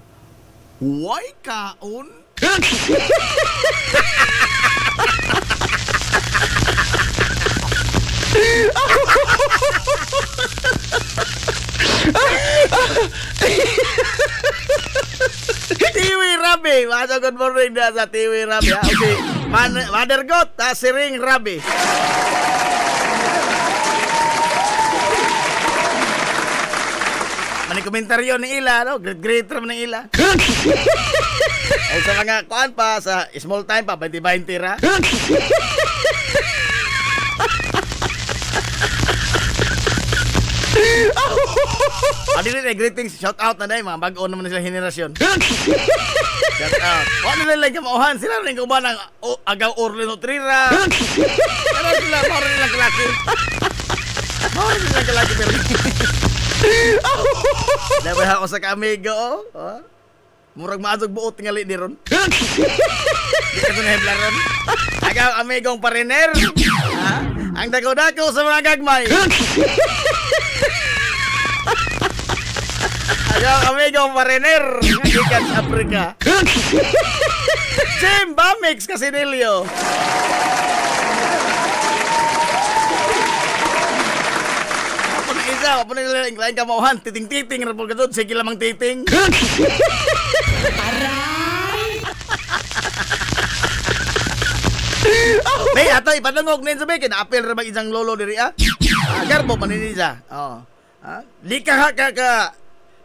Why kaon? Tiwi Rabi, masuk good morning dah sa Tiwi Rabi. Okay, Mother Goat, Siring Rabi. Mani komentaryo ni Ila, no? Great ni Ila. Ay sa mga kuan pa sa small time pa 20-20 ra. Adili na greetings, shout out na dai mga bag-o naman sila henerasyon. Shout out. Wala nila lang kamauhan, sila rin kumahan ang agaw Orlando Trira. Pero sila, mawala nilang kalaki. Mawala nilang kalaki pero dapat ako sa kamigo, oh. Murag maazog buot ngali di ron. Di ka na heblaron. Agaw amigong pariner. Ha? Ang dako-dako sa mga gagmay. Agaw amigong pariner. Ikan sa Afrika. Jim Bamix Casinilio. Apa na lain kamauhan, titing-titing rapol ka doon, sige lamang titing. May ato ipadungog nin sabi, kina-apel ra bang isang lolo diri ah? Garbo maniniza. Oh. Di ka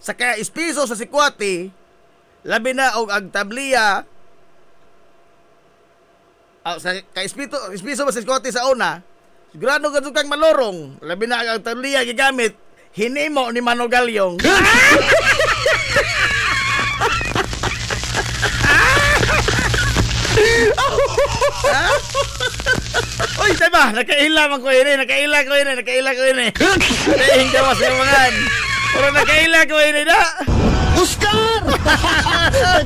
sa kaya ispiso sa sikwati, labi na og agtabliya. Sa kaya ispiso sa sikwati sa una. Sigurado ka kang malorong. Labi na ang tabliya gigamit. Hinimo ni Manogalyong. Uy, diba? Nakaila man ko ini. Nakaila ko ini. Nakaihing dawas yung mga. Pero nakaila ko ini na. Oscar!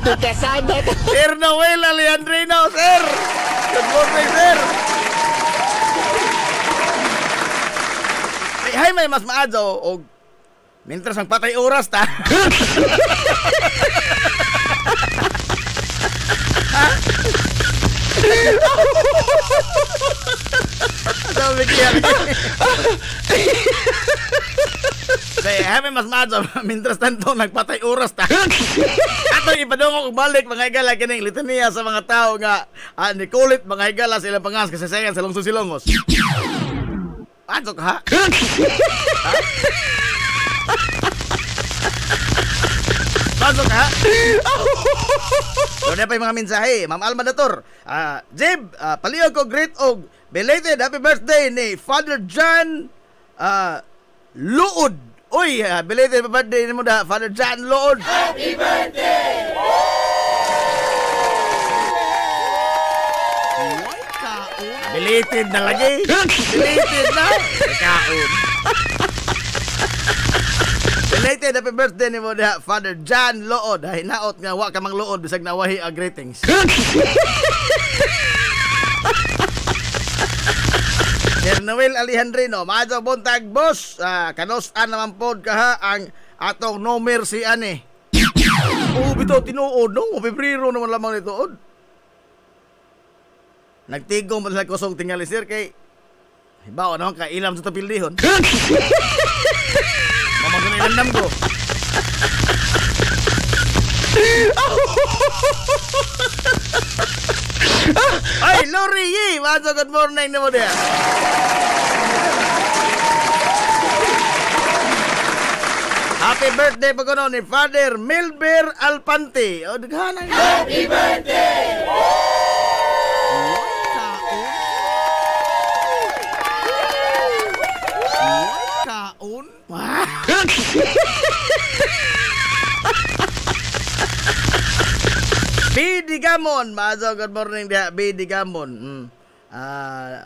Ito kasada. Sir Noel Alejandrino, sir. Good morning, sir. Hay may mas maadyo o mintras ang patay oras ta. Sabi kaya hay may mas maadyo mintras tanto nagpatay oras ta. Ato ipadungog balik mga higala kining litania sa mga tao nga ni kulit mga higala sila pangas kasi sayan sa lungsod Silongos. Pasok ha? Pasok ha? Doon na pa yung mga mensahe. Ma'am Alma Dator. Jib, paliyog ko great og belated happy birthday ni Father John Luod. Uy, belated happy birthday ni mo da Father John Luod. Happy birthday! Belated na lagi. Belated na. Kaon. Belated happy birthday ni mo da Father John Lood. Ay naot nga wa ka mang luod bisag nawahi greetings. Sir Noel Alejandrino, maadto buntag boss. Kanos-an naman pod ka ha ang atong no mercy ani. Bitaw tinuod no, Pebrero naman lamang nituod. Nagtigong mo sa kusong tingali sir kay hibaw naman ka ilam sa tapildihon. Mamang na ilandam ko. Ay, Lori Yi! Maso, good morning na mo diya. Happy birthday pa ko ni Father Milber Alpante. O, daghanan. Happy birthday! Kaon? PD Bidigamon. Mazo, good morning diha, Bidigamon.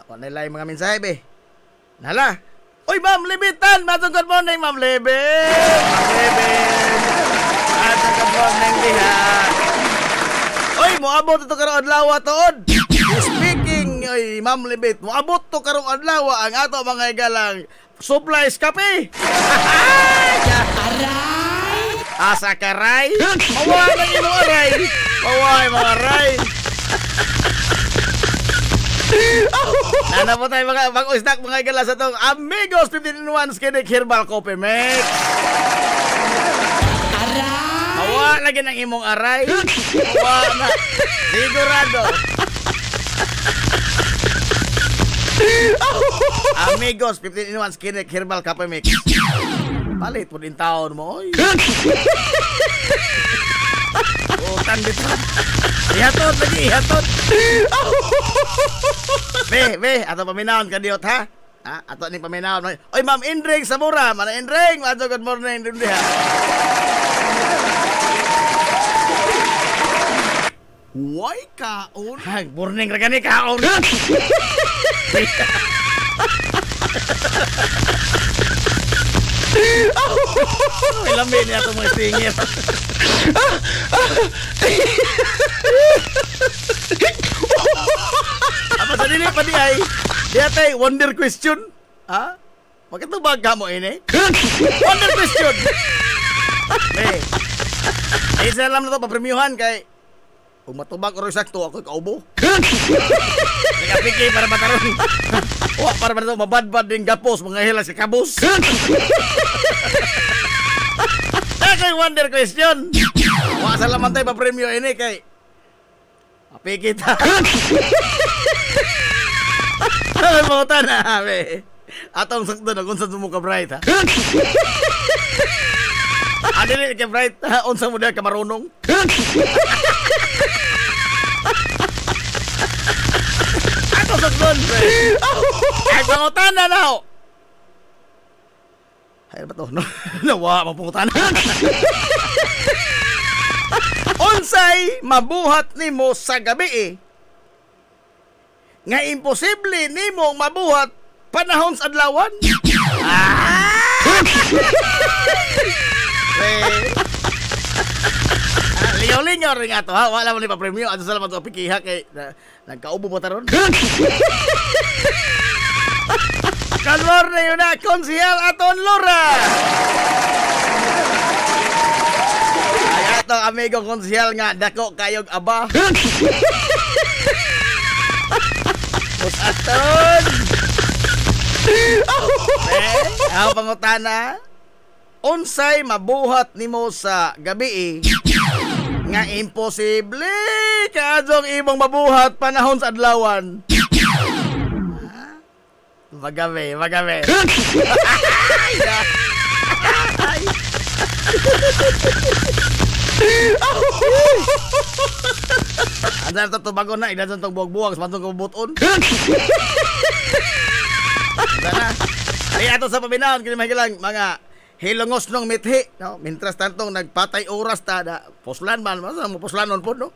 Wala lang mga mensahe, be. Nala. Uy, Ma'am Libitan. Mazo, good morning, Ma'am Libit. Ma'am Libit. Mazo, good morning diha. Uy, moabot ito karong adlaw toon. Speaking, oy, Ma'am Libit, moabot to karong adlaw ang ato mga igalang supplies kape. Asa karay? Mawala ng imo aray. Mawala mga aray. Nana po tayo mga ustak mga igala sa itong Amigos 15-in-1 Skinik Herbal Coffee Mix. Mawala lagi ng imong aray. Mawala. Sigurado. Amigos 15-in-1 Skinik Herbal Coffee Mix. Palit po din taon mo, oy. Utang dito. Ihatot lagi, ihatot. Be, ato paminahon ka diot, ha? Ato ni paminahon. Oy, Ma'am Indring Samura. Mana Indring? Mazo, good morning din diha. Why kaon? Hag, morning ra gani kaon. Ilami niya ito mga singit. Apa sa dili pa di ay? Di atay wonder question. Ha? Magkatubag ka mo ini? Wonder question. Isa lang na ito papremyuhan kay kung matubag o sakto ako kaubo. Nagapiki para mataron. Wa para ba ito mabadbad din gapos mga hilas sa kabos. Kay wonder question. Wa sa laman tayo pa-premyo ini kay api kita. Ay mo na be. Atong sakto na kung saan sumuka bright ha. Adili ka bright ha unsa mo ka marunong. Ako sakto be. Ay pangutan na now. Ay ba to? Nawa mapungutan. Unsay mabuhat nimo sa gabi nga imposible nimo mabuhat panahon sa adlawan? Lingaw-lingaw rin nga to ha. Wala mo ni pa-premyo. Ano salamat ko pikiha kay nagkaubo mo taron. Good morning yun na, Konsihal Aton Lora. Ay, ito, amigo Konsihal nga, dako kayog aba. Bus Aton. Ako pangutana, unsay mabuhat nimo sa gabi nga imposible kadong imong mabuhat panahon sa adlawan. Magabi. Andar to bago na idasan tong buwag-buwag sa matong kabubuton. Sana. Ay ato sa paminahon kini mahilang mga hilongos nung mithi, no? Mintras tantong nagpatay oras ta da poslan man, mo poslanon po, no?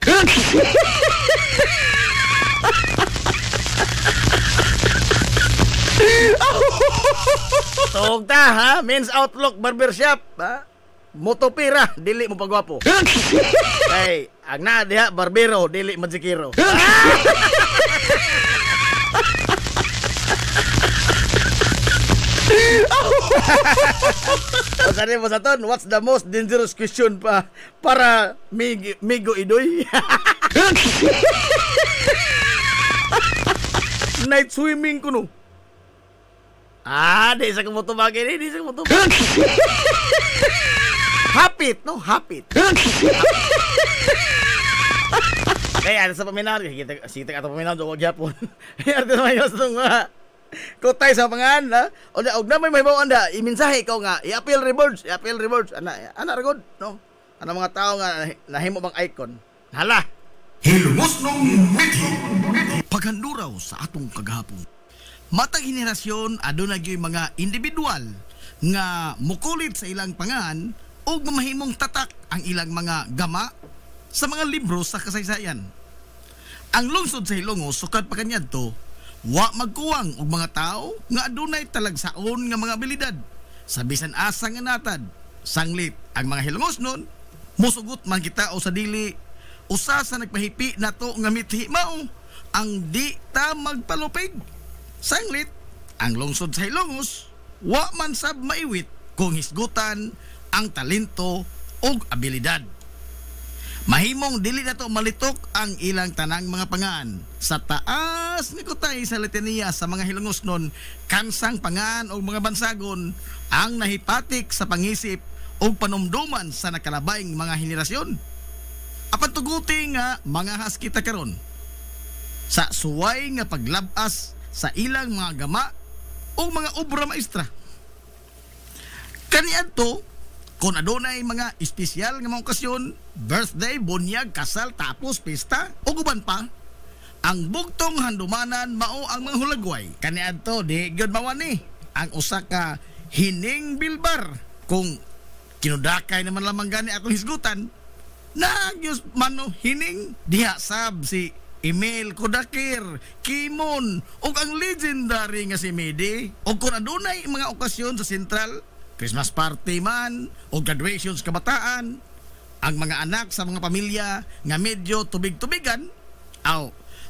Tog ta ha, Men's Outlook Barbershop ha. Motopira, dili mo pagwapo. Kay ang na diha barbero, dili magikiro. Sabi mo sa ton, what's the most dangerous question pa para migo idoy? Night swimming kuno. Di sa kumutubag ini, di sa kumutubag. Hapit, no? Hapit. Kaya ada sa paminahan, kita ato paminahan do gyapon. Ada sa mayo sa nga. Kutay sa pangan, ha? Og na may mahibaw anda, imensahe ikaw nga, i-appeal rewards. Ana ra god, no? Ana mga tao nga nahimo bang icon. Hala. Hilmos nung mithi. Paghanduraw sa atong kagahapon. Matang henerasyon aduna gyud mga individual nga mukulit sa ilang pangan ug mahimong tatak ang ilang mga gama, sa mga libro sa kasaysayan. Ang lungsod sa Hilongos sukad pa kaniadto, wa magkuwang og mga tao nga adunay talagsaon nga mga abilidad sa bisan asa nga natad. Sanglit ang mga Hilongos nun, musugot man kita o sa dili usa sa nagpahipi nato nga mithi mao ang di ta magpalupig. Sanglit ang lungsod sa Hilongos wa man sab maiwit kung hisgutan ang talento ug abilidad. Mahimong dili nato malitok ang ilang tanang mga pangaan. Sa taas ni kutay sa litaniya sa mga Hilongos nun, kansang pangaan o mga bansagon ang nahipatik sa pangisip o panumduman sa nakalabayng mga henerasyon. Apan tuguti nga mga haskita karon sa suway nga paglabas sa ilang mga gama o mga obra maestra. Kaniadto, kung adunay mga espesyal nga mga okasyon, birthday, bunyag, kasal, tapos pista o guban pa, ang bugtong handumanan mao ang mga hulagway. Kaniadto di gyud mawani ang usa ka hining bilbar. Kung kinudakay naman lamang gani atong hisgutan, nagyos mano hining diha sab si Emil Kodakir, Kimon, ug ang legendary nga si Medi. O kung adunay mga okasyon sa Sentral, Christmas party man o graduation sa kabataan, ang mga anak sa mga pamilya nga medyo tubig-tubigan,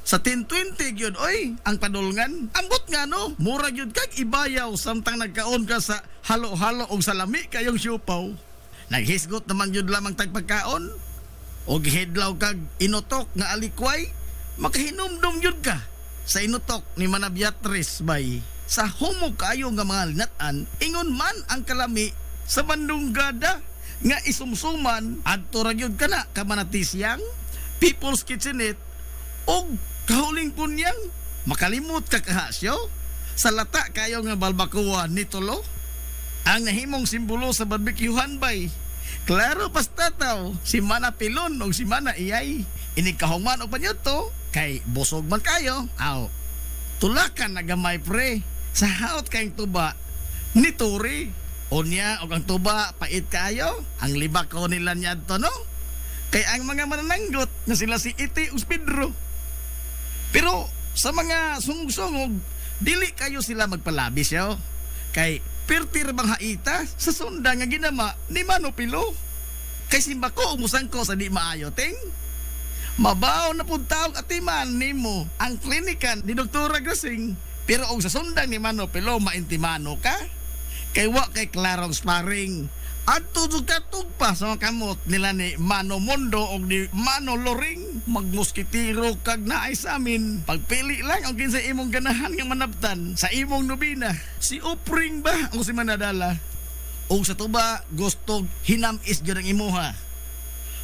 sa 10-20 gyud oy ang padulngan. Ambot nga no, mura gyud kag ibayaw samtang nagkaon ka sa halo-halo og salami kayong siupaw. Naghisgot naman gyud lamang tagpagkaon og hidlaw kag inutok nga alikway, makahinumdum gyud ka sa inutok ni Manabiatris bay. Sa humog kayo nga mga linatan, ingon man ang kalami sa bandunggada nga isumsuman adto ra gyud kana ka Manatisyang, People's Kitchenette og kahuling punyang makalimot ka kahasyo sa lata kayo nga balbacoa ni Tolo. Ang nahimong simbolo sa barbecuehan bay, klaro pastataw si Mana Pilon o si Mana Iyay. Inikahongman o panyoto kay busog man kayo. Tulakan na gamay pre sa haot kayong tuba ni Turi. Unya o ang tuba pait kayo, ang libako nila niya to no? Kay ang mga manananggot na sila si Iti Uspidro. Pero sa mga sungog-sungog, dili kayo sila magpalabis yo. Kay pirtir bang haita sa sunda nga ginama ni Manopilo. Kay simbako umusang ko sa di maayo ting. Mabaw na puntaw at iman nimo ang klinikan ni Dr. Grasing. Pero og sa sunda ni Manopilo maintimano ka. Kay wa kay klarong sparring. At tutugkatug pa sa mga kamot nila ni Mano Mondo o ni Mano Loring. Magmuskitiro kag naay sa amin. Pagpili lang ang kinsa imong ganahan nga manabtan sa imong nobina. Si Upring ba o si Manadala? O sa tuba gusto hinamis dyan ang imuha.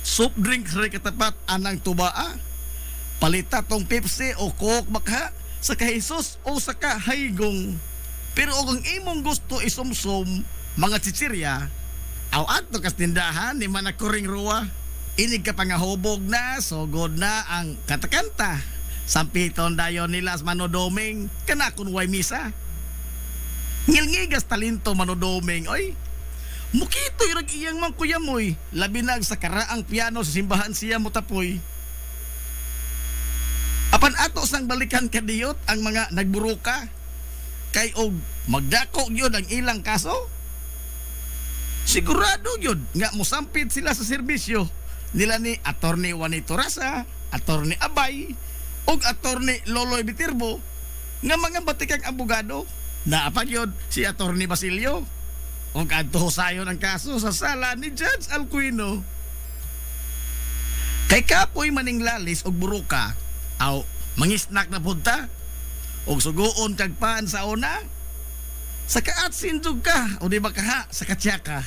Soft drinks rin katapat anang tubaa. Palita tong Pepsi o Coke baka sa kahisos o sa kahaygong. Pero og ang imong gusto isumsum mga chichirya, ato kas tindahan ni manakuring ruwa. Inig ka pangahubog na, sugod na ang kanta-kanta. Sampiton dayon nila sa manodoming, kana kun way misa. Ngilngigas talento manodoming, oy. Mukito irag iyang mang kuyamoy, labinag sa karaang piano sa simbahan siya mutapoy. Apan ato sang balikan kadiyot ang mga nagburuka. Kay og magdako gyud ang ilang kaso. Sigurado yun nga musampit sila sa serbisyo nila ni Attorney Juanito Rasa, Attorney Abay, o Attorney Loloy Bitirbo nga mga batikang abogado. Naapag yun si Attorney Basilio o kadto sayon ang kaso sa sala ni Judge Alcuino. Kay kapoy maning lalis og buruka, mangisnak na punta og suguon kag paan sa una. Sa kaatsin jud ka o di ba kaha sa katsaka.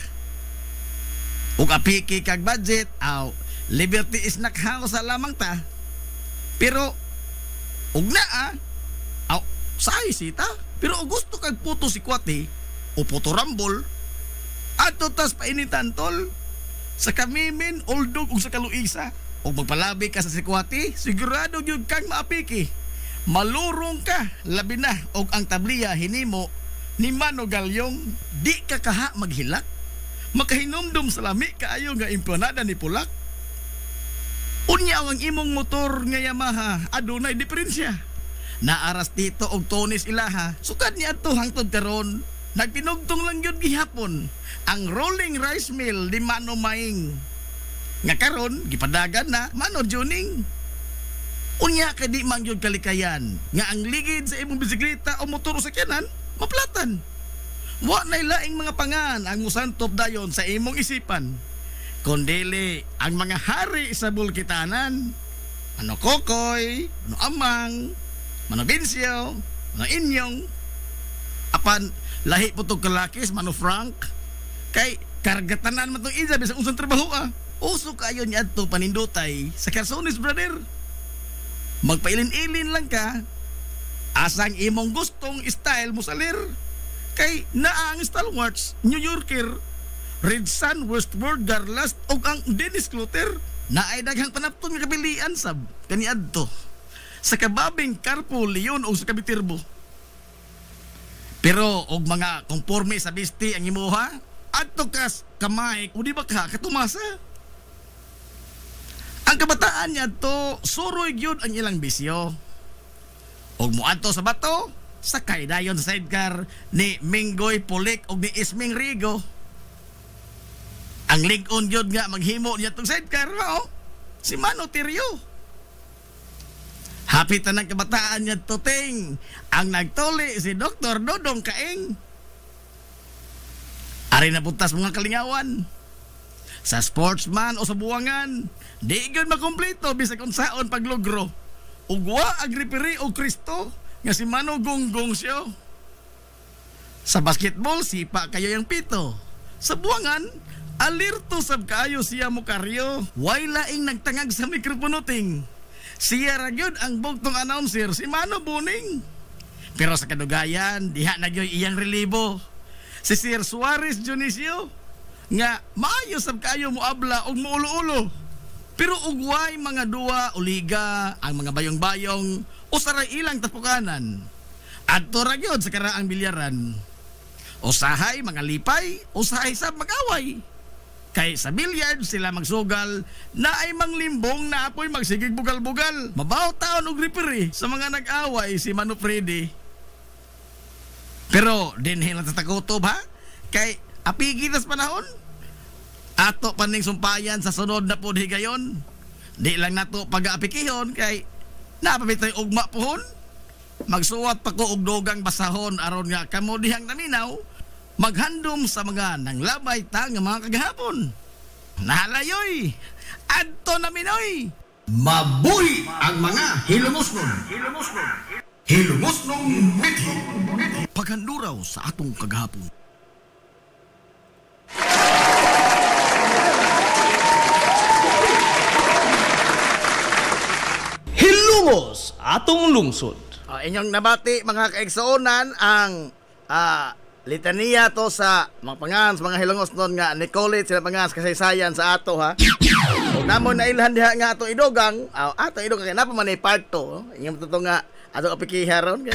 Ug apiki kag budget, liberty is nakhaw sa lamang ta. Pero ug naa, say sita. Pero ug gusto kag puto si kwati o puto rambol, ato tas painitan tol. Sa kamimin, oldog ug sa kaluisa. Ug magpalabi ka sa sikwati, sigurado gyud kang maapiki. Malurong ka, labi na og ang tabliya hinimo ni Mano Galyong. Di ka kaha maghilak, makahinumdum sa lami kaayo nga imponada ni Pulak. Unya ang imong motor nga Yamaha adunay diferensya. Naaras dito og tonis ilaha. Sukad niya to hangtod karon. Nagpinugtong lang yun gihapon ang rolling rice mill di Mano Maing. Nga karon gipadagan na Mano Juning. Unya ka di man yun kalikayan nga ang ligid sa imong bisikleta o motor o sakyanan maplatan. Wa nay laing mga pangan ang musantop dayon sa imong isipan. Kondili ang mga hari sa bulkitanan. Ano Kokoy, ano Amang, ano Binsyo, ano Inyong. Apan lahi po itong kalakis, Mano Frank. Kay kargatanan man itong isa bisang usang trabaho Uso kayo niya ito panindutay sa Carsones, brother. Magpailin-ilin lang ka. Asang imong gustong style mo salir. Kay naang stalwarts, New Yorker, Red Sun, Westward, Garlast, o ang Dennis Clotter na ay daghang panapton nga kabilian sab kaniadto sa kababing Carpo Leon o sa Kabitirbo. Pero og mga konforme sa bisti ang imuha adto kas kamay o di ba ka katumasa. Ang kabataan niya to suroy gyud ang ilang bisyo. Og muadto sa bato sakay dayon sa sidecar ni Minggoy Pulik og ni Isming Rigo. Ang lig-on yun nga maghimo niya itong sidecar si Mano Tirio. Hapitan ng kabataan niya tuting ang nagtuli si Dr. Dodong Kaing. Ari na puntas mga kalingawan. Sa sportsman o sa buwangan, di yun makumpleto bisa kung saon paglugro. Ugwa agripiri o Kristo nga si Mano Gonggong siyo. Sa basketball, sipa kayo yung pito. Sa buwangan, alirto sab kaayo siya mo karyo. Way laing nagtangag sa mikroponuting. Siya ragyod ang bugtong announcer si Mano Buning. Pero sa kadugayan, diha nagyoy iyang relibo. Si Sir Suarez Dionisio nga maayo sab kaayo mo abla og muulo-ulo. Pero ugway mga duwa uliga ang mga bayong-bayong o saray ilang tapukanan. Adto ragyod sa karaang bilyaran. Usahay mga lipay, usahay sab mag-away. Kay sa bilyard sila magsugal na ay manglimbong na apoy magsigig bugal-bugal. Mabaw taon og referee sa mga nag-away si Mano Freddy. Pero dinhi lang tatakotob kay apigi tas panahon. Ato paning sumpayan sa sunod na pod higayon. Di lang nato pag-aapikihon kay napabitay ugma pohon. Magsuwat pa ko og dogang basahon aron nga kamo dihang naminaw. Maghandom sa mga nanglabay ta nga mga kagahapon. Nahalayoy, adto na minoy. Mabuhi ang mga hilumosnon. Hilumosnong mithi. Paghanduraw sa atong kagahapon. Hilumos atong lungsod. Inyong nabati mga kaigsuonan ang litania to sa mga pangans, mga hilongos nun nga Nicolet sila pangans kasaysayan sa ato Kung namon na ilhan diha nga ato idogang, ato idogang kaya napaman ay part to. Inyong totoo nga ato apikiharon.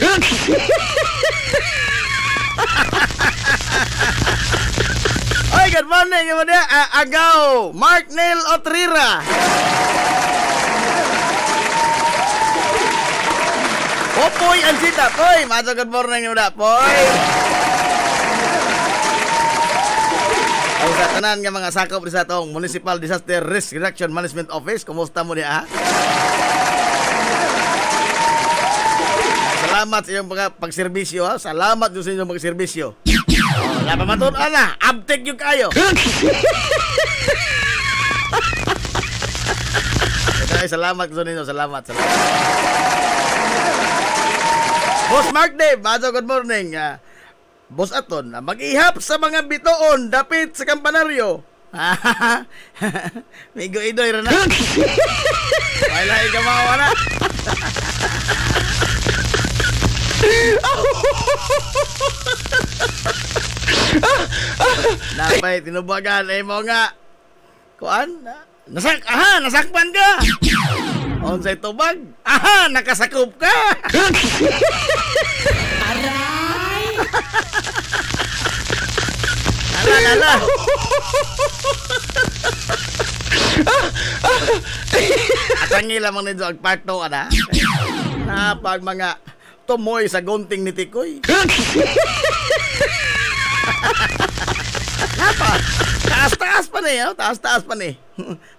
Oy, good morning yung mga agaw, Mark Neil Otrira. Poy Ansita, Poy, maso good morning yung mga Poy. Ang sa tanan nga mga sakop sa atong Municipal Disaster Risk Reduction Management Office, kumusta mo niya Salamat sa iyong pagserbisyo Salamat sa inyong pagserbisyo. Wala pa matunan na, abtek yung kayo. Salamat sa inyo, salamat. Boss Mark Dave, maso good morning. Boss Aton, mag-ihap sa mga bitoon dapit sa kampanaryo. Migo idoy ra na. Wala ka mawala. Napay tinubagan ay mo nga. Kuan? Nasakpan ka. Onsay tubag? Nakasakop ka. Aray! Ala. Tangi lamang nito ang parto ka na. Napag mga tumoy sa gunting ni Tikoy. Napa? Taas-taas pa ni, taas-taas pa ni.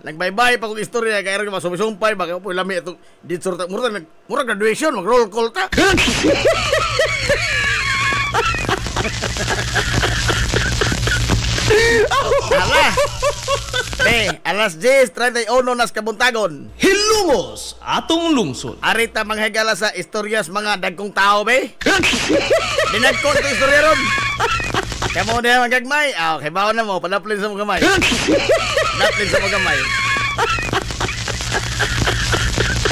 Nagbaybay pa kong istorya kaya rin masumisumpay baka po lami itong dito murag graduation, mag-roll call ta. Alas 10:31 nas kabuntagon. Hilungos atong lungsod. Arita manghigala sa istoryas mga dagkong tao be. Dinagko ito istorya ron. Kaya mo na magagmay. Okay, bawa na mo. Padaplin sa mga gamay. Padaplin sa mga gamay.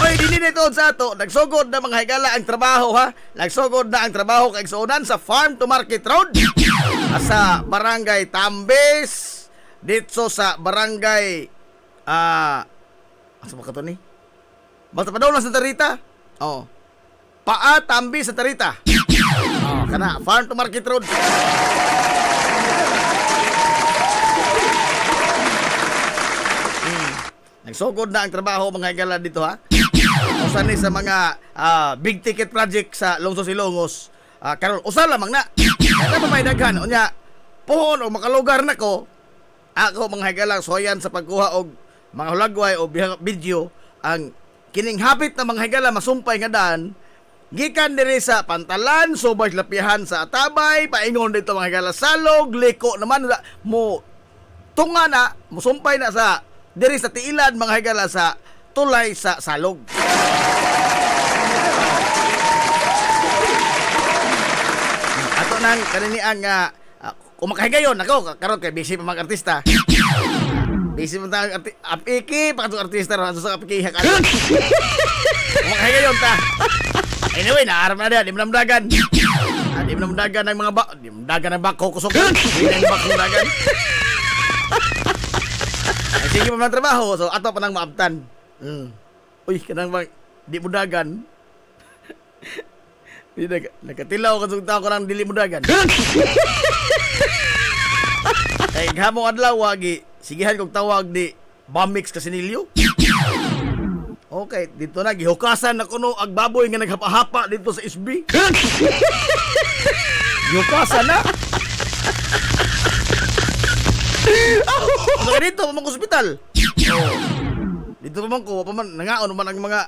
Oy, dini dito sa ato. Nagsugod na mga higala ang trabaho ha. Nagsugod na ang trabaho kay Igsuonan sa Farm to Market Road. Sa Barangay Tambis. Dito sa Barangay asa ba ka to ni? Basta pa daw lang sa Tarita. Oh. Paa Tambis sa Tarita. Oh, kana Farm to Market Road. Nagsugod na ang trabaho mga higala dito ha. Usa ni sa mga big ticket project sa Lungsod Silongos. Karon usa lamang na. Kaya pa may daghan unya puhon o makalugar na ko. Ako mga higala soyan sa pagkuha og mga hulagway o video ang kining hapit na mga higala masumpay nga daan. Gikan diri sa Pantalan, subay lapihan sa Atabay, paingon dito mga higala Salog, liko naman mo tunga na, musumpay na sa diri sa Tiilan mga higala sa tulay sa Salog. Ato nang kanini ang kumakahigayon ako karon kay busy pa mga artista. Busy man tang apiki pa artista ron sa apiki hak ato. Kumakahigayon ta. Anyway, naaram na di manamdagan. Di manamdagan ng mga di manamdagan ng bako kusog. Di na bako dagan. Ay sige pa man trabaho so ato pa nang maabtan. Uy, kanang bang di mudagan. Di nakatilaw ka sugta ko nang dili mudagan. Kay gamo adlaw wagi sigihan kog tawag di Bamix Casinilio. Okay, dito na gihukasan na kuno ag baboy nga naghapa-hapa dito sa SB. Gihukasan na. So dito pamang ospital. Dito pamang ko nangaon man ang mga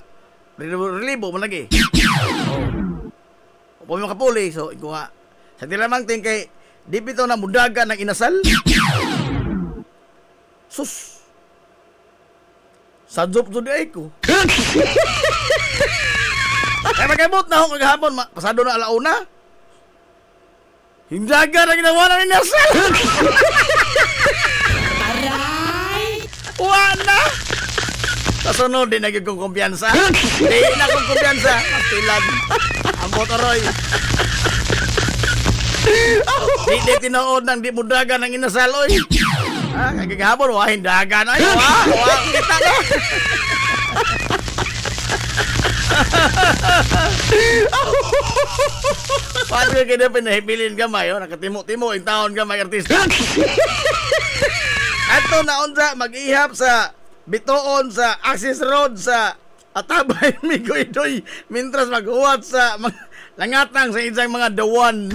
relibo man lagi. Opo mga kapuli so iko nga sa tilamang ting kay di bitaw na mudaga ng inasal. Sus. Sadjop to di ay ko. Kaya magkabot na ako kagahapon, pasado na alauna. Himdaga na ginawa na inasal. Aray! Wala! Kasunod din naging kong kumpiyansa. Di na kong kumpiyansa. Mastilan. Ang botoroy. Di tinood ng di mudaga ng inasal, oy. Kagagabon, wah, hindaga na yun, wah, kita na. Paano ka kaya pinahibilin gamay, nakatimo-timo, yung taon gamay artista. Ato na unsa, mag-ihap sa bitoon sa Axis Road sa Atabay, Migoydoy, mintras mag-uwat sa langatang sa isang mga dawan.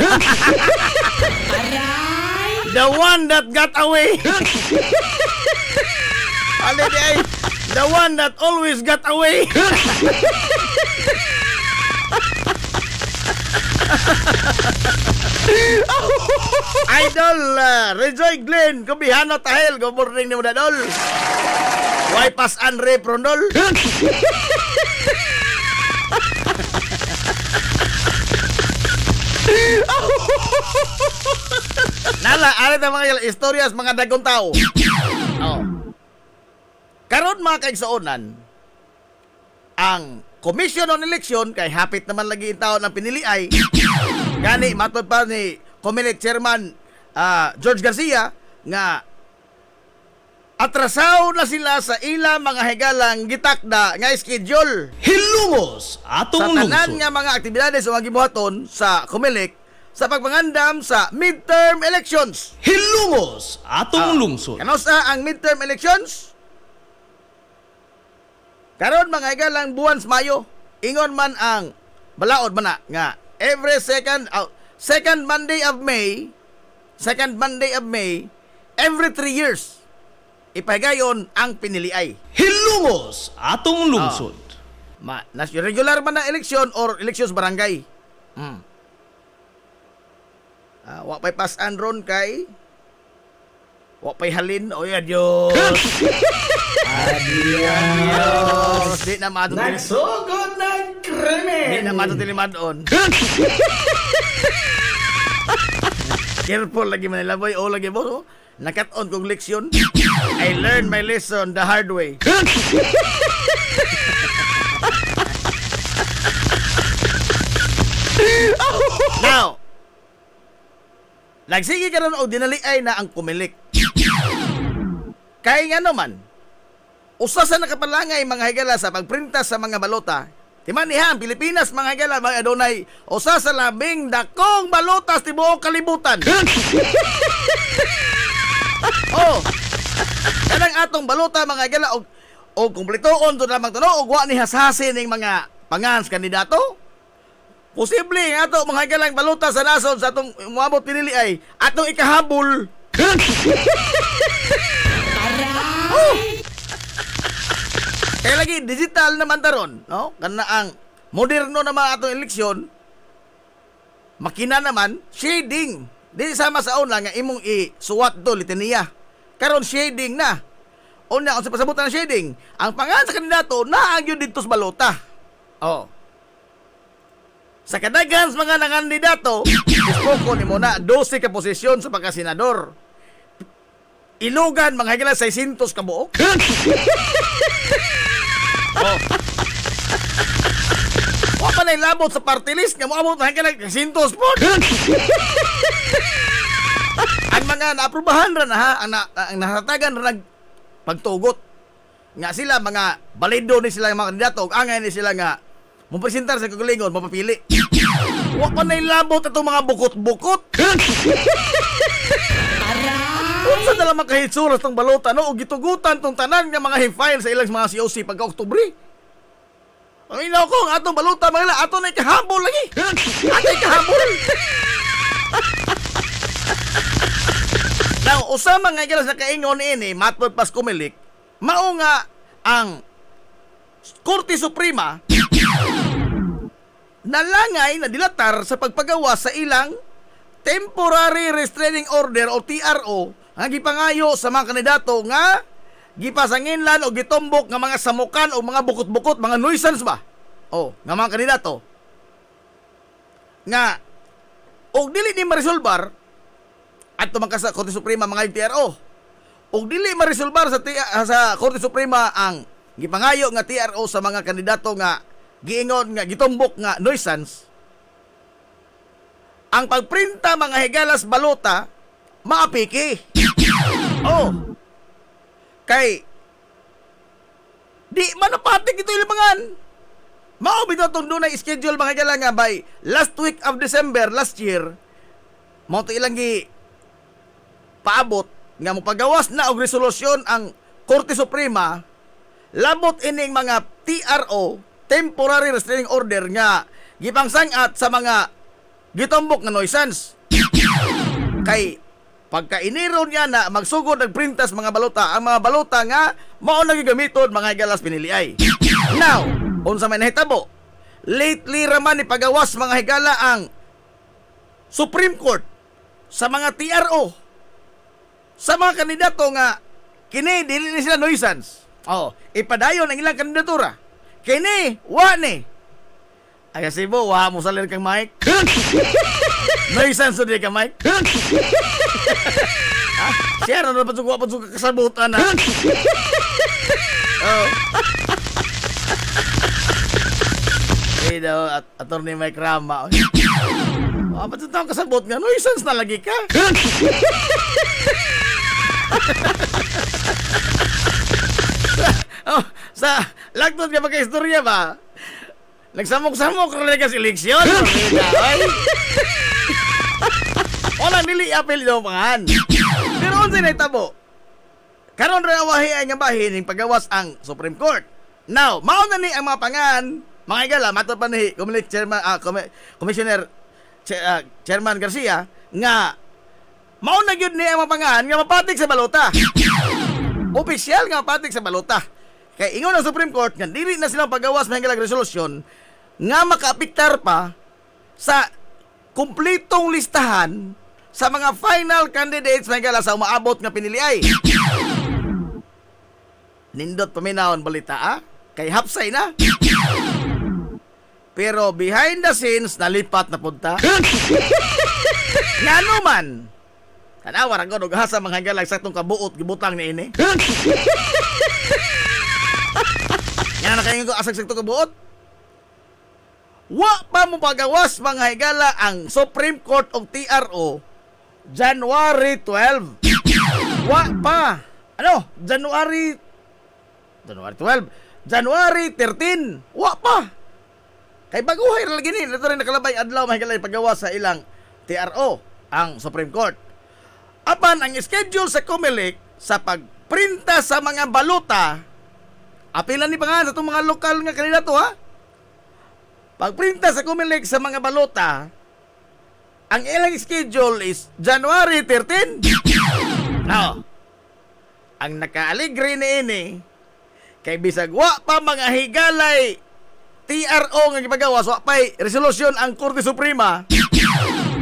The one that got away. Holiday, the one that always got away. Idol, Rejoy Glenn, Kubihano Tahel, good morning ni Mudadol. Why pas Andre Prondol? Nala, ano na mga istoryas mga dagong tao. Karon mga kaigsuonan, ang Commission on Election kay hapit naman lagi yung tao ng pinili ay gani matod pa ni Comelec Chairman George Garcia nga atrasaw na sila sa ila mga higalang gitakda nga schedule. Hilungos atong lungsod. Sa tanan nga mga aktibidades o mga gibuhaton sa Comelec sa pagpangandam sa midterm elections. Hilungos atong lungsod. Kano sa ang midterm elections? Karon mga igalang buwan sa Mayo, ingon man ang balaod man na nga every second Monday of May, every 3 years ipahigayon ang piniliay. Hilungos atong lungsod. Regular man na eleksyon or eleksyon sa barangay. Wa pay pasan ron kay wa pay halin o adios. Adios. Di na mato Nagsugod ng krimen. Di na mato tilimadon. Careful lagi Manila boy. O lagi boss. Nakat-on kong leksyon. I learned my lesson the hard way. Now, nagsige ka ron o dinaliay na ang kumilik. Kaya nga naman, usa sa nakapalangay mga higala sa pagprintas sa mga balota. Timanihan, Pilipinas mga higala, mga adunay, usa sa labing dakong balotas tibuok kalibutan. Kanang atong balota mga higala, o kumpletoon to lamang tanong, o wa ni hasasin ng mga pangans kandidato. Posible nga ato mga hagalang balota sa nasod sa atong muabot pinili ay atong ikahabol. Kaya lagi digital naman taron, no? Kana ang moderno naman atong eleksyon. Makina naman shading. Di sama sa una nga imong isuwat do litaniya. Karon shading na. Una ang pasabutan ng shading, ang pangalan sa kandidato naagyo dito sa balota. Sa kadaghan mga nangandidato, ispoko ni mo na 12 ka posisyon sa pagkasenador. Ilugan mga higala 600 ka buok. Wa pa na ilabot sa party list nga moabot na higala 600 po. Ang mga naaprubahan ra na ha, ang nasatagan ra pagtugot. Nga sila mga balido ni sila mga kandidato, angay ni sila nga presentar sa kagalingon, mapapili. Wa pa na ilabot itong mga bukot-bukot. Unsa na lang makahitsura itong balota, no? O gitugutan itong tanan nga mga hifile sa ilang mga COC pagka-Oktubre. Ang inaw ko, ang atong balota, mga ato na ikahabol lagi. Ato ikahabol. Now, usama nga ikilas na kaingon ini, matod pas kumilik, mao nga ang Korte Suprema nalangay na dilatar sa pagpagawa sa ilang Temporary Restraining Order o TRO ang gipangayo sa mga kandidato nga gipasanginlan o gitumbok nga mga samukan o mga bukot-bukot, mga nuisance ba? Nga mga kandidato. Nga og dili ni maresolbar at tumangka sa Korte Suprema mga TRO. Og dili maresolbar sa Korte Suprema ang gipangayo nga TRO sa mga kandidato nga giingon nga gitumbok nga nuisance. Ang pagprinta mga higalas balota maapiki. Kay di manapatik ito ilimangan. Mao bitaw tong dunay schedule mga higala nga by last week of December last year. Mao to ilang gi paabot nga mopagawas na og resolusyon ang Korte Suprema labot ining mga TRO, Temporary Restraining Order, nga gipangsangat sa mga gitumbok nga nuisance. Kay pagka iniron niya na magsugod nagprintas mga balota, ang mga balota nga mao nagigamiton mga higalas piniliay. Now, unsa may nahitabo? Lately raman ipagawas mga higala ang Supreme Court sa mga TRO, sa mga kandidato nga kini dili ni sila nuisance. Ipadayon ang ilang kandidatura. Kini, wa ni. Ay kasi mo, wa mo salir kang mic. Nuisance so di ka mic. Siya na napatsuko kasabutan na. Eh daw, attorney Mike Rama. Ba't ito ang kasabot nga? Nuisance na lagi ka. Sa lagtot ka magka-istorya ba? Nagsamok-samok rin ka sa eleksyon. Walang nili apel daw pangan. Pero unsa na itabo? Karon rin awahi ay nga bahin ng pagawas ang Supreme Court. Now, mao na ni ang mga pangan, mga higala, matod pa ni Commissioner Chairman Garcia, nga mao na gyud ni ang mga pangan nga mapatik sa balota. Opisyal nga mapatik sa balota. Kay ingon ang Supreme Court nga dili na silang pagawas ng hinggalang resolusyon nga makaapektar pa sa kumpletong listahan sa mga final candidates na hingala sa umaabot nga piniliay. Nindot paminahon balita kay hapsay na. Pero behind the scenes nalipat na punta. Ngano man. Tanawa ra gud og hasa mga hingala saktong kabuot gibutang ni ini. Nga na kayo ko asag saktong kabuot. Wa pa mo pagawas mga higala ang Supreme Court og TRO January 12. Wa pa. Ano? January 12. January 13. Wa pa. Kay baguhay ra lagi ni. Ito rin nakalabay adlaw mga higala pagawas sa ilang TRO ang Supreme Court. Apan ang schedule sa COMELEC sa pagprinta sa mga balota, apilan ni pangalan sa itong mga lokal nga kandidato Pagprinta sa COMELEC sa mga balota, ang ilang schedule is January 13. Now, ang nakaaligre ni ini, kay bisag wa pa mga higalay TRO nga gipagawas, wa pa'y resolusyon ang Korte Suprema,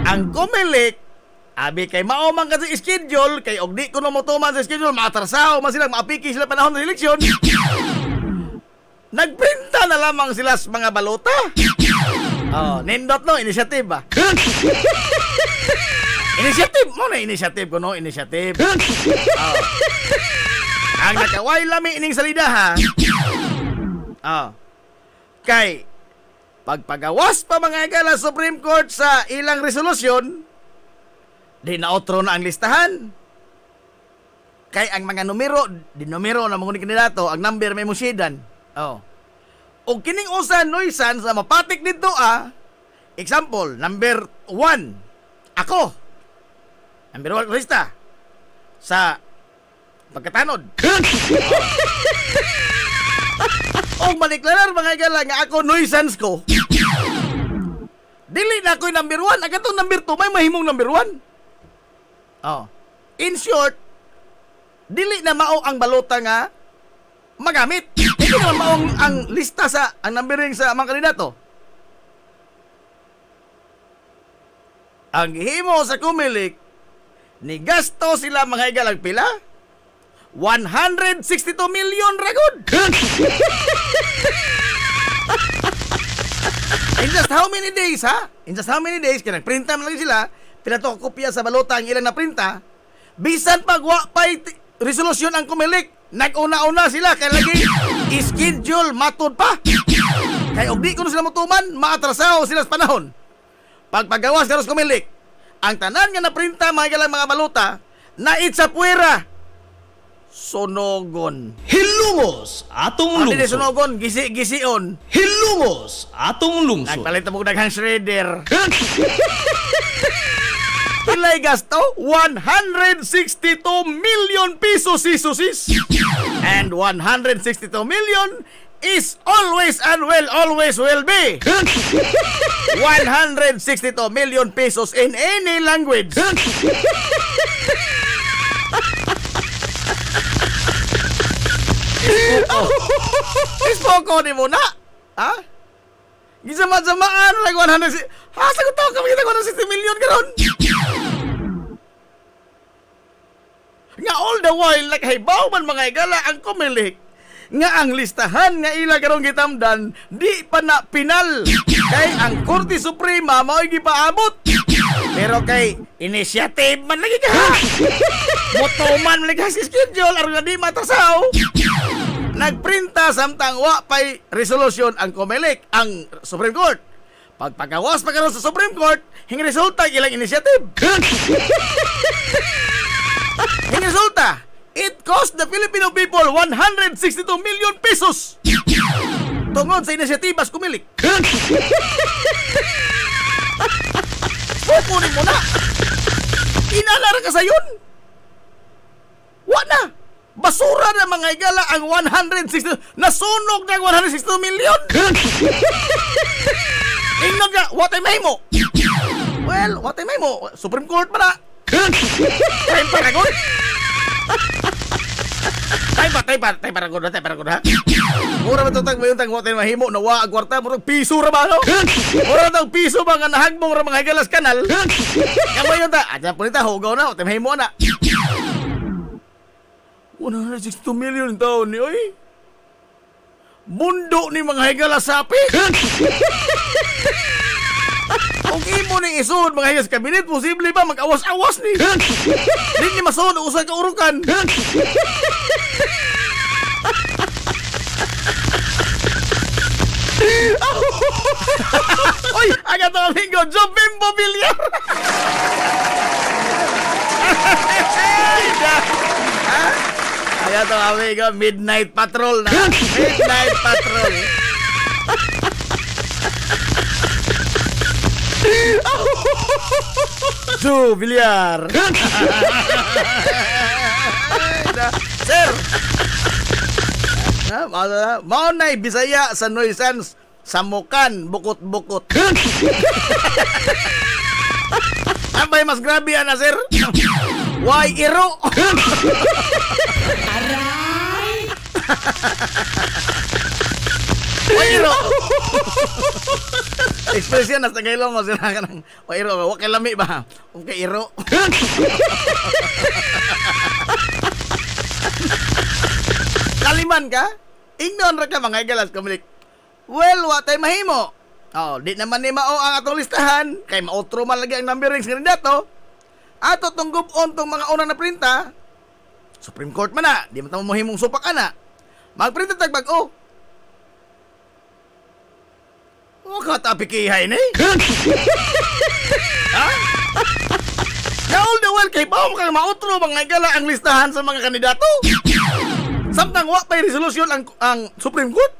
ang COMELEC, abi kay mao man kasi schedule, kay og di ko na motuman sa schedule, maatrasaw man sila, maapiki sila panahon ng eleksyon. Nagprinta na lamang sila sa mga balota. Nindot no, initiative ba? Initiative mo na, initiative ko no, initiative. Ang nakaway lami ining salida kay pagpagawas pa mga higala Supreme Court sa ilang resolusyon, di na otro na ang listahan. Kay ang mga numero na mga kandidato, ang number may musidan. O kining usa nuisance na mapatik dito example, number 1, ako. Number 1 lista sa pagkatanod. O maniklarar mga higala nga ako nuisance ko. Dili na ako'y number 1, agatong number 2 may mahimong number 1. In short, dili na mao ang balota nga magamit. Hindi naman maong ang lista sa ang numbering sa mga kandidato. Ang himo sa COMELEC, ni gasto sila mga higalang pila? 162 million ragod. In just how many days In just how many days kaya nagprinta man lang sila, pinato kopya sa balota ang ilang na printa, bisan pagwa pa'y resolusyon ang COMELEC, nag-una-una sila kaya lagi schedule matod pa. Kaya og di ko na sila mutuman, maatrasaw sila sa panahon. Pagpagawas karon sa COMELEC, ang tanan nga naprinta mga mga balota na itsa puwera sonogon. Hilungos atong Hindi lungsod. sonogon, gisi-gision. Hilungos atong lungsod. Nagpalit mo daghang shredder. Pilay gasto 162 million pesos isusis. And 162 million is always and will always will be 162 million pesos in any language. Ispoko ni mo na. Gisama-samaan like 100. Sagot ako kami kita 160 million karon. Nga all the while like haybaw man mga higala ang COMELEC nga ang listahan nga ila karong gitamdan di pa na pinal kay ang Korte Suprema mao'y gipaabot. Pero kay initiative man lagi ka. Motoman lagi sa schedule aron nga di matasaw. Nagprinta samtang wa pay resolusyon ang COMELEC, ang Supreme Court. Pagpagawas pa karon sa Supreme Court, hing resulta ilang initiative. Hing resulta, it cost the Filipino people 162 million pesos. Tungod sa inisyatibas COMELEC. Kukunin mo na. Inalara ka sa yun. Wa na. Basura na mga higala ang 160. Nasunog na ang 160 million. Ingnog na, what ay mahimo? Well, what ay mahimo? Supreme Court pa na. Time pa na good. Time pa na good ha. Mura ba itong mayroon tang what ay mahimo? Nawa ang kwarta, murag piso ra ba no? Mura itong piso ba nga nahagbong ra mga higalas kanal? Kaya mo yun ta, adyan po nita, hugaw na, what ay mahimo na. 162 million taon ni oy. Mundo ni mga higalas sapi. Kung imo ni isod mga higalas kabinet, posible ba mag-awas-awas ni? Di ni masod usay ka urukan. Oy, aga to amigo, Jobimbo Villar. Aga to amigo, Midnight Patrol na. Midnight Patrol. Jo Villar. Sir. Mao nay Bisaya sa Noisans, Samukan, bukot-bukot. Abay mas grabe ana sir. Why iro? Aray. Why iro? Ekspresyon nasa kailong mo sila ka ng why iro, wa kay lami ba? Okay iro. Kaliman ka? Ingnon ra ka mga galas komunik. Well, what ay mahimo? Oh, di naman ni mao ang atong listahan kay mautro man lagi ang numbering sa kandidato. Ato tong gub-on tong mga unang na printa. Supreme Court man na, di man ta mahimong supak ana. Magprinta tag bag-o. O ka pikihay ni. Ha? All the while kay baom kang mautro mga gala ang listahan sa mga kandidato. Samtang wa pay resolusyon ang Supreme Court.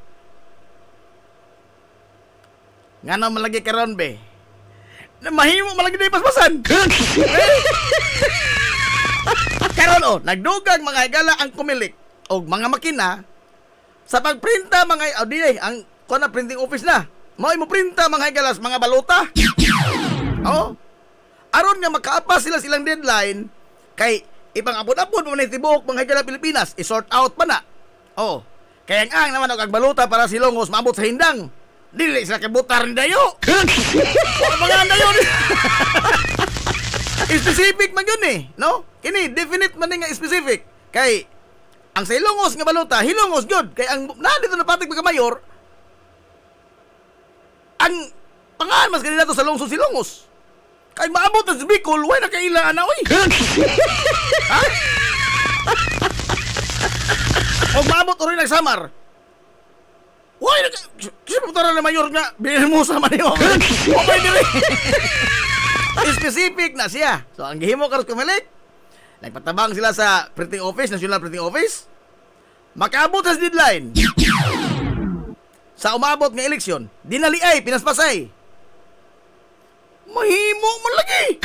Nga na malagi karon be. Na mahimo malagi na ipaspasan. Karon nagdugang mga higala ang kumilik og mga makina sa pagprinta mga audio ang kuno printing office na. Mao imo printa mga higalas mga balota. Oh. Aron nga makaapas sila silang deadline kay ipang-abot-abot mo na tibuok mga higala Pilipinas, i-sort out pa na. Oh. Kaya ang naman og balota para silongos maabot sa hindang. Dili sila kibutar ni dayo. Wala mga dayo ni. Specific man yun eh, no? Kini definite man nga specific. Kay ang sa hilongos nga balota, hilongos gyud. Kay ang dito na patig mga mayor, ang pangalan mas kanila to sa lungsod silongos. Kay maabot na sa Bicol, way na kailangan na oy. Ha? O maabot rin nagsamar. Why na kasi putara na mayor nga bilhin mo sa maniyo. Okay dili. Specific na siya. So ang gihimo karon kumilik. Nagpatabang sila sa printing office, National Printing Office. Makaabot sa deadline. Sa umabot nga eleksyon, dinali ay pinaspasay. Mahimo man lagi.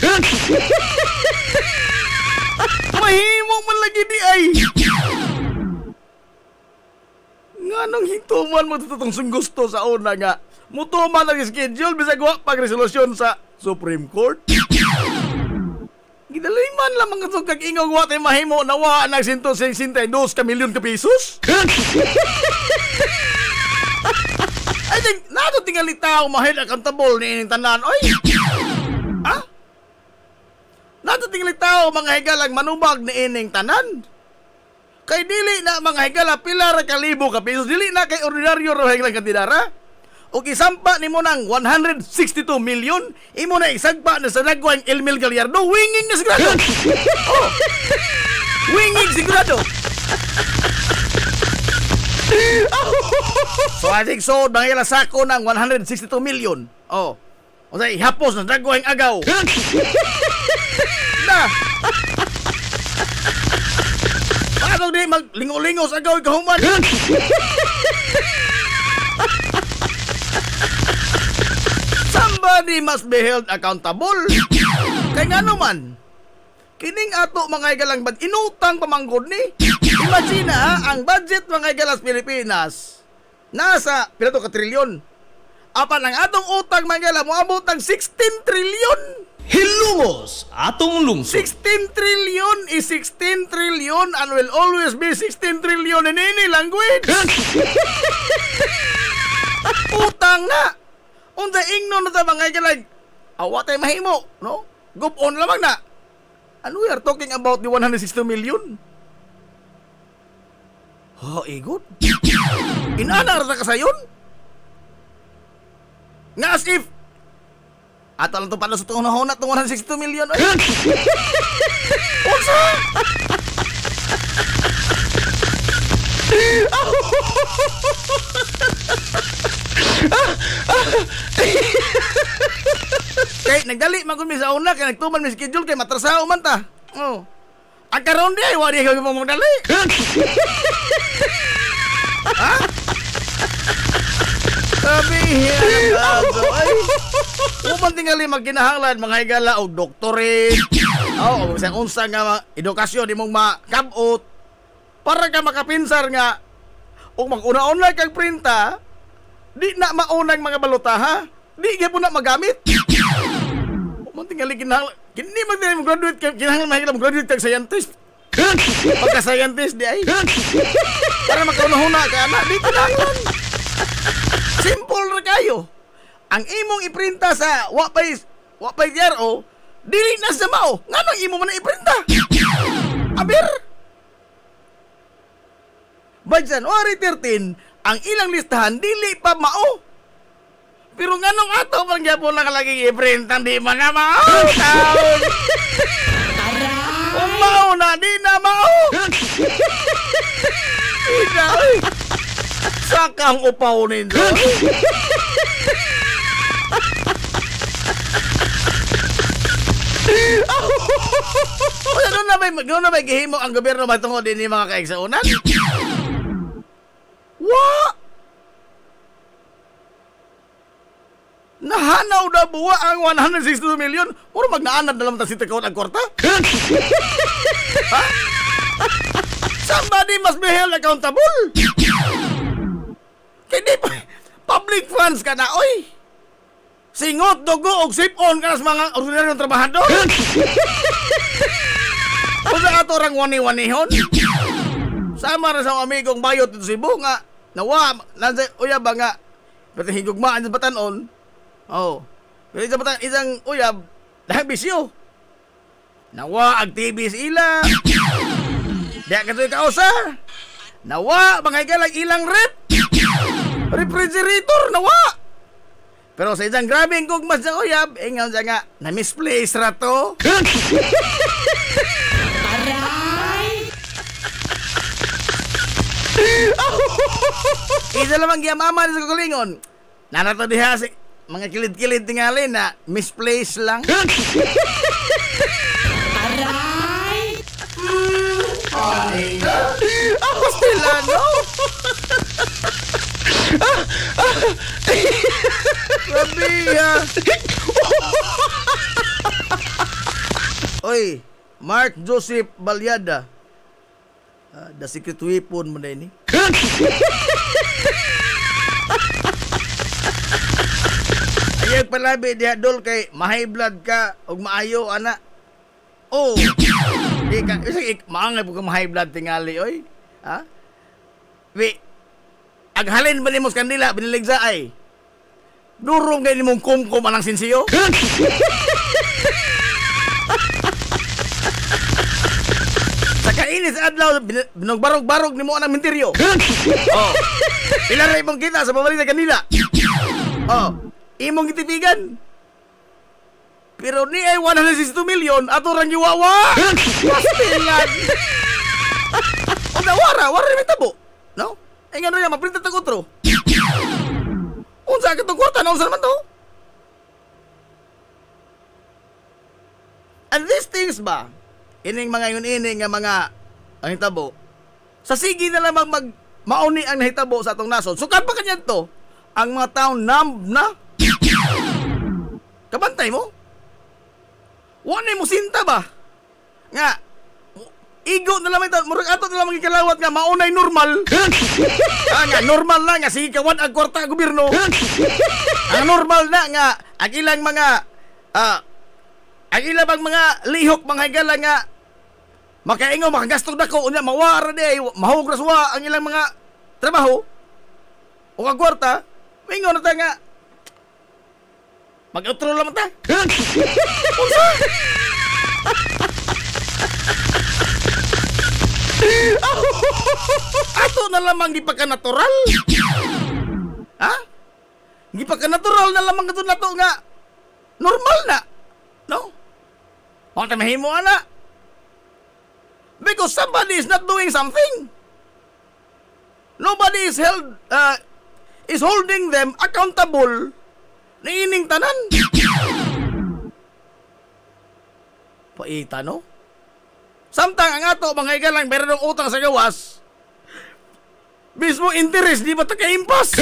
Mahimo man lagi di ay. Nga nang hintuman mo tututong gusto sa una nga mutuman ang schedule bisag wa pag resolusyon sa Supreme Court. Gidaliman lang mga itong kag-ingog wa tayo mahimo na wa nag 162 ka milyon ka pesos. I think nato tingali tao mahil accountable ni ining tanan oy. Ha? Nato tingali tao mga higalang manubag ni ining tanan. Kay dili na mga higala pila ra ka libo ka pesos, dili na kay ordinaryo ra higalang kandidara. O isampa nimo ng 162 million, imo na isagpa na sa Nagwang Elmil Gallardo, winging na sigurado. Oh. Winging sigurado. So I think so, mga sako ng 162 million. Oh. O say, hapos na Nagwang agaw. Na. Paano di maglingo-lingo sa agaw ikahuman? Somebody must be held accountable. Kaya nga naman, kining ato mga higalang bad inutang pamanggod ni. Imagine ang budget mga galas Pilipinas nasa pila to ka trilyon. Apan ang atong utang mga gala moabot ang 16 trilyon. Hilumos atong lungsod. 16 trillion is 16 trillion and will always be 16 trillion in any language. Utang na. Unsa ingnon na ta mga galag. Awatay mahimo, no? Gupon lamang na. And we are talking about the 160 million. Oh, igot. Inana ra ka sayon? Nga as if ato lang ito pala sa tuhon-hona itong 162 million. Unsa? Kay nagdali man kun mi sa una kay nagtuman mi schedule kay matrasaho man ta. Oh. Ang karon di ay wali kay mo dali. Ha? Sabi hiya ay. Uman tingali magkinahanglan mga higala og doctorate. Oh, unsa nga edukasyon imong makabot para ka makapinsar nga og mag-una-una kag printa di na maunang mga balota ha. Di gyud na magamit. Uman tingali kinahanglan kini man graduate kag kinahanglan mahigala graduate kag scientist. Pagka-scientist di ay. Para makauna-una ka na di kinahanglan. Simple ra kayo. Ang imong iprinta sa wapay DRO, dili na sa mao. Nganong imo man na iprinta? Aber. By January 13, ang ilang listahan dili pa mao. Pero nganong ato pang gyapon lang lagi iprinta di man na mao. Taon. Mao na di na mao. Inay. Sakang upaw ninyo. Doon na may gihimo ang gobyerno matungod din mga kaigsuonan? Wa! Nahanaw na buwa ang 162 million? Puro magnaanad na lang ta si Tikawad ang kwarta? Ha? Somebody must be held accountable. Kaya public funds ka na, oy. Singot, dugo, o sip-on ka na sa mga ordinaryong trabahador. Kung sa ato rang wani-wanihon. Sama na sa amigong bayot dito Cebu nga. Nawa, nandiyan, uyab ba nga. Pati higugmaan sa batanon. Oh. Pero sa batanon, isang uyab, dahil bisyo. Nawa, activist ila. Diya ka ito'y kausa. Nawa, mga igalang ilang rep. Refrigerator, nawa. Pero sa isang grabing gugmas sa uyab, ingaw siya nga, na-misplace rato. Aray! Isa lamang giyamama sa kukulingon. Nanato diha si mga kilid-kilid tingali na misplace lang. Aray! Ako sila, no? Sabiha. Oy, Mark Joseph Balyada. The secret weapon mo na ini. Ayag palabi diha dol kay ma-high blood ka ug maayo ana. Oh. Di ka maangay pug ma-high blood tingali oy. Ha? Wi aghalin ba nimo kandila biniligsa ay. Durong kay nimong kumkum anang sinsiyo. Sa kainis adlaw binugbarog-barog nimo anang minteryo. Oh. Pila ra imong kita sa pabalik sa kanila. Oh, imong gitipigan. Pero ni ay 162 million ato rang giwawa. Pastilan. Onda wara mi tabo. No? Ay nga niya maprinta tag otro. Unsa ka tong kwarta na unsa man to? And these things ba? Ining mga ining nga mga ang hitabo. Sa sige na lamang mauni ang nahitabo sa atong nasod. Sukat pa kanyan to. Ang mga taong numb na. Kabantay mo? Wala mo sinta ba? Nga, igo na lamang murag ato na lamang ikalawat nga maunay normal. Nga normal na nga sige kawan ang kwarta gobyerno. Ang normal na nga ang ilang mga ang ilang bang mga lihok mga higala nga makaingaw makagastog dako unya mawara di mahug raswa ang ilang mga trabaho o ang kwarta mingo na ta nga mag-outro lang ta. Ato na lamang di pa ka natural. Ha? Di pa ka natural na lamang ito na to nga normal na. No? Huwag tayo mahimo na. Because somebody is not doing something. Nobody is is holding them accountable na ining tanan. Paita, no? Samtang ang ato, mga igalang, meron ng utang sa gawas, mismo interest, di ba taka-impas?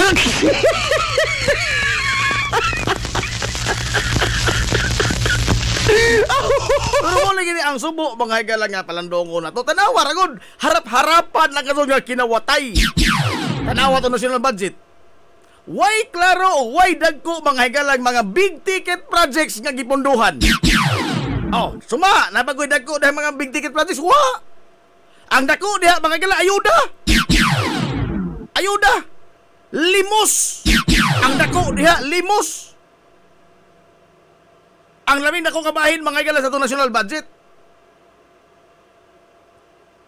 Pero mo lagi ang subo, mga igalang nga palandongo na to. Tanawa, ragod, harap-harapan lang ka nga kinawatay. Tanawa to national budget. Why klaro, why dagko, mga igalang, mga big ticket projects nga gipunduhan? Oh, suma, napagoy dako dahil mga big ticket projects, wa! Ang dako diha, mga gala, ayuda! Ayuda! Limos! Ang dako diha, limos! Ang laming dako kabahin, mga gala, sa itong national budget.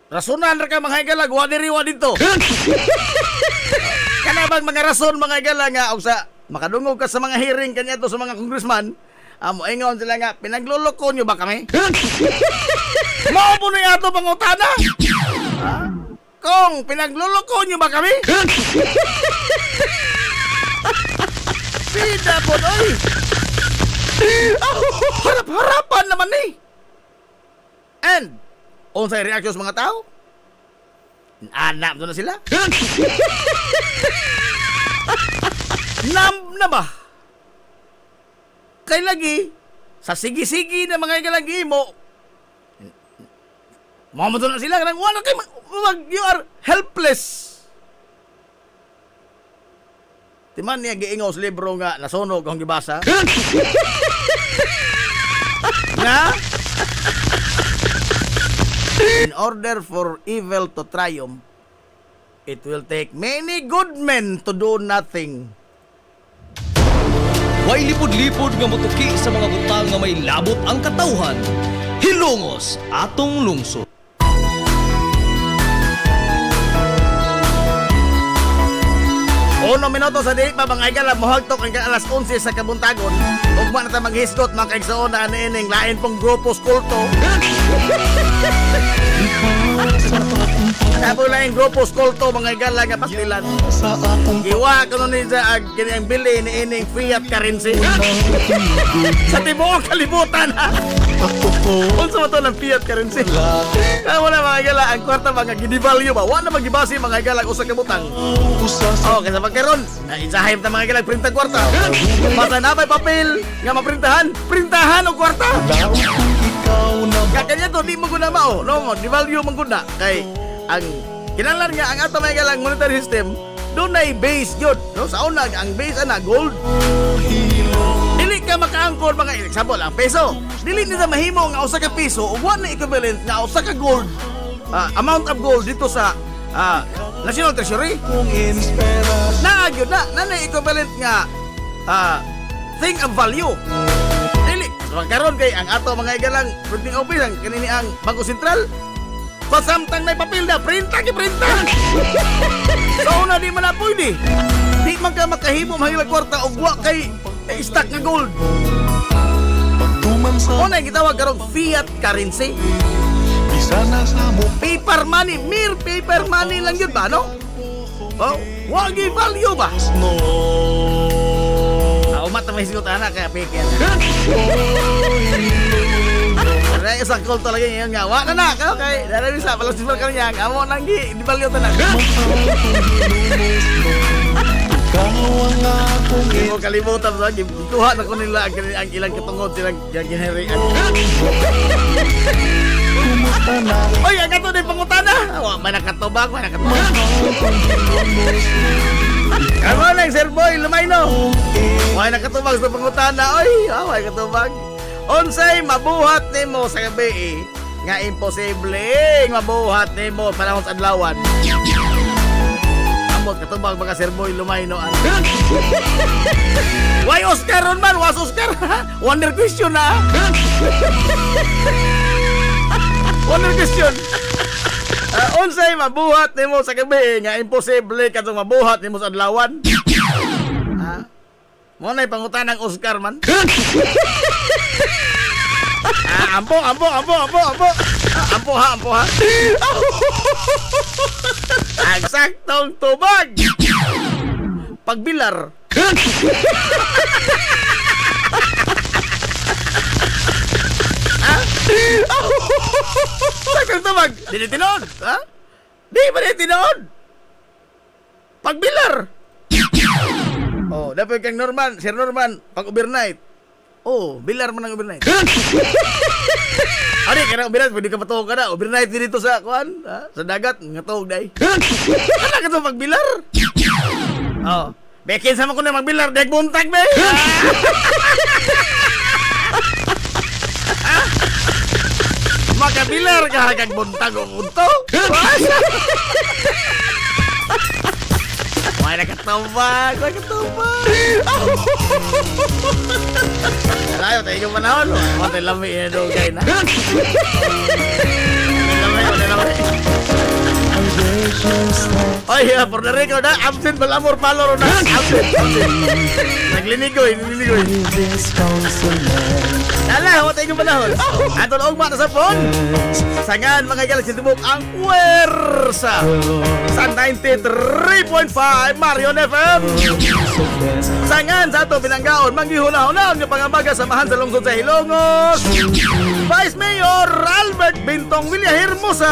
Rasunan ra ka, mga gala, guwadiriwa dito. Kanabang mga rason, mga gala, nga, o sa, makadungog ka sa mga hearing kanya to sa mga congressman, amo ingon sila nga, pinagluloko nyo ba kami? Mao po na yato pangutana? Kung, pinagluloko nyo ba kami? Pida po, oy! Harap-harapan naman eh! And, unsay reaction sa mga tao? Anak doon na sila? Na ba? Kay lagi, sa sige-sige na mga ikalagi mo, mamato na sila, wala kayo, you are helpless. Timan niya, giingaw sa libro nga, nasunog ang gibasa. Nga, in order for evil to triumph, it will take many good men to do nothing. Way lipod-lipod nga motuki sa mga butang nga may labot ang katawhan. Hilongos atong lungsod. 1 minuto sa di pa mga igala mohagtok ang alas 11 sa kabuntagon. Ugma na ta maghisgot mga kaigsoon na aniining lain pong grupos kulto. Sabo lang yung grupos kulto mga igala nga pastilan. Iwa ko nun sa ang bili ni ining fiat currency. Sa tibuong kalibutan ha. Unsa mo to ng fiat currency? Wala mga igala ang kwarta mga ginivalue ba? Wala magibasi mga igala usa ka butang. Oh, kasi pagkaroon, isahay ta mga igalag printa kwarta. Basta na may papel nga maprintahan, printahan o kwarta. Kanya to, di mo guna mao, no? Di value mo guna. Kay, ang kinalan nga, ang ato mga igalang monetary system, doon na base yun. No? Sa una, ang base na gold. Dili ka makaangkor mga, example, ang peso. Dili nila mahimo nga usa ka piso, o one na equivalent nga usa ka gold, amount of gold dito sa National Treasury. Naagyo na equivalent nga thing of value. Dili magkaroon kay ang ato mga igalang printing office ang kanini ang Bangko Sentral. So samtang may papel na printa so na di man na pwede. Di man ka makahimo mahilag kwarta og wa kay stock nga gold. Una gitawag karong fiat currency. Paper money, mere paper money lang yun ba, no? Oh, wagi value ba? Umat na may sigot anak kaya peke yan. Kaya isang call talaga yun nga. Wak na okay. Dara bisa, palang sipal ka niya. Amo nang di value tanan. Hindi mo kalimutan sa akin. Ikuha na ko nila ang ilang katungod silang ginherian. Kumusta na? Oy, ang ato din pangutana. May nakatubag, may nakatubag. Kamu lang, Sir Boy, lumay no. May nakatubag sa pangutana. Oy, may nakatubag. Unsay mabuhat nimo sa gabi nga imposible mabuhat nimo panahon sa adlawan. Amot katubag mga Sir Boy, lumay no. Why Oscar ron man? Was Oscar? Wonder question na. Wonder question. Unsay mabuhat nimo sa gabi nga imposible katong mabuhat nimo sa adlawan? Mo na pangutanang Oscar man. Ampo. Ampo ha. Ang saktong tubag. Pagbilar. Saktong tubag. Di tinod, ha? Di ba di tinod? Pagbilar. Oh, dapat kang Norman, Sir Norman, pag overnight. Oh, bilar man ang overnight. Ari, kaya overnight, pwede ka matuhog ka na. Overnight dito sa, kuhan, sa dagat, ngatuhog na Ano ka ito magbilar? Oh, bekin sama ko na magbilar, dahil buntag, be. Makabilar ka, kag buntag o punto. May nakatubag. Kalayo, tayo yung panahon. Matay lami na doon kayo na. Lami. Oy, Puerto Rico na. Absent balamor palor na. Absent. Naglinigoy. Dala, matay yung panahon. Aton ugma na sa phone. Sangan mga Galaxy Tubok ang puwersa sa 93.5 Marion FM. Sangan sa ato pinanggaon manggihuna-hunaon ng pangambaga samahan sa lungsod sa Hilongos. Vice Mayor Albert Bintong Villahermosa.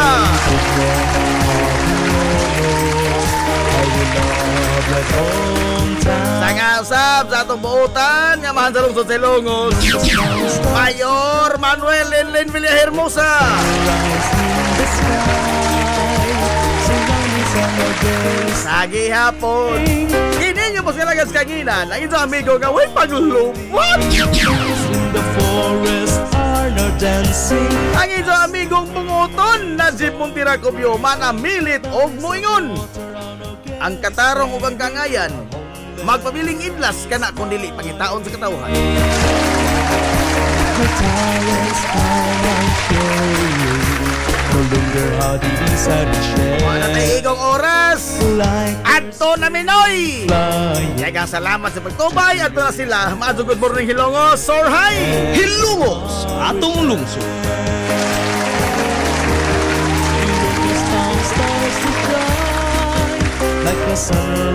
Sangan usab sa atong buutan nga mahan sa lungsod sa Hilongos. Mayor Manuel Lenlen Villahermosa. Sa gihapon kini nyo mas kalagas kanginan ang inyong amigo nga way paglubot. Ang inyong amigong bunguton na Jeep Montira Cubio manamilit og muingon. Ang katarong ug ang kangayan magpabiling idlas kana kung dili pangitaon sa katawhan. Wala tayo igong oras. Ato na Minoy. Yagang salamat sa pagtubay. Ato na sila. Maadto good morning Hilongos. Sorhay Hilongos, atong lungsod. Like the sun.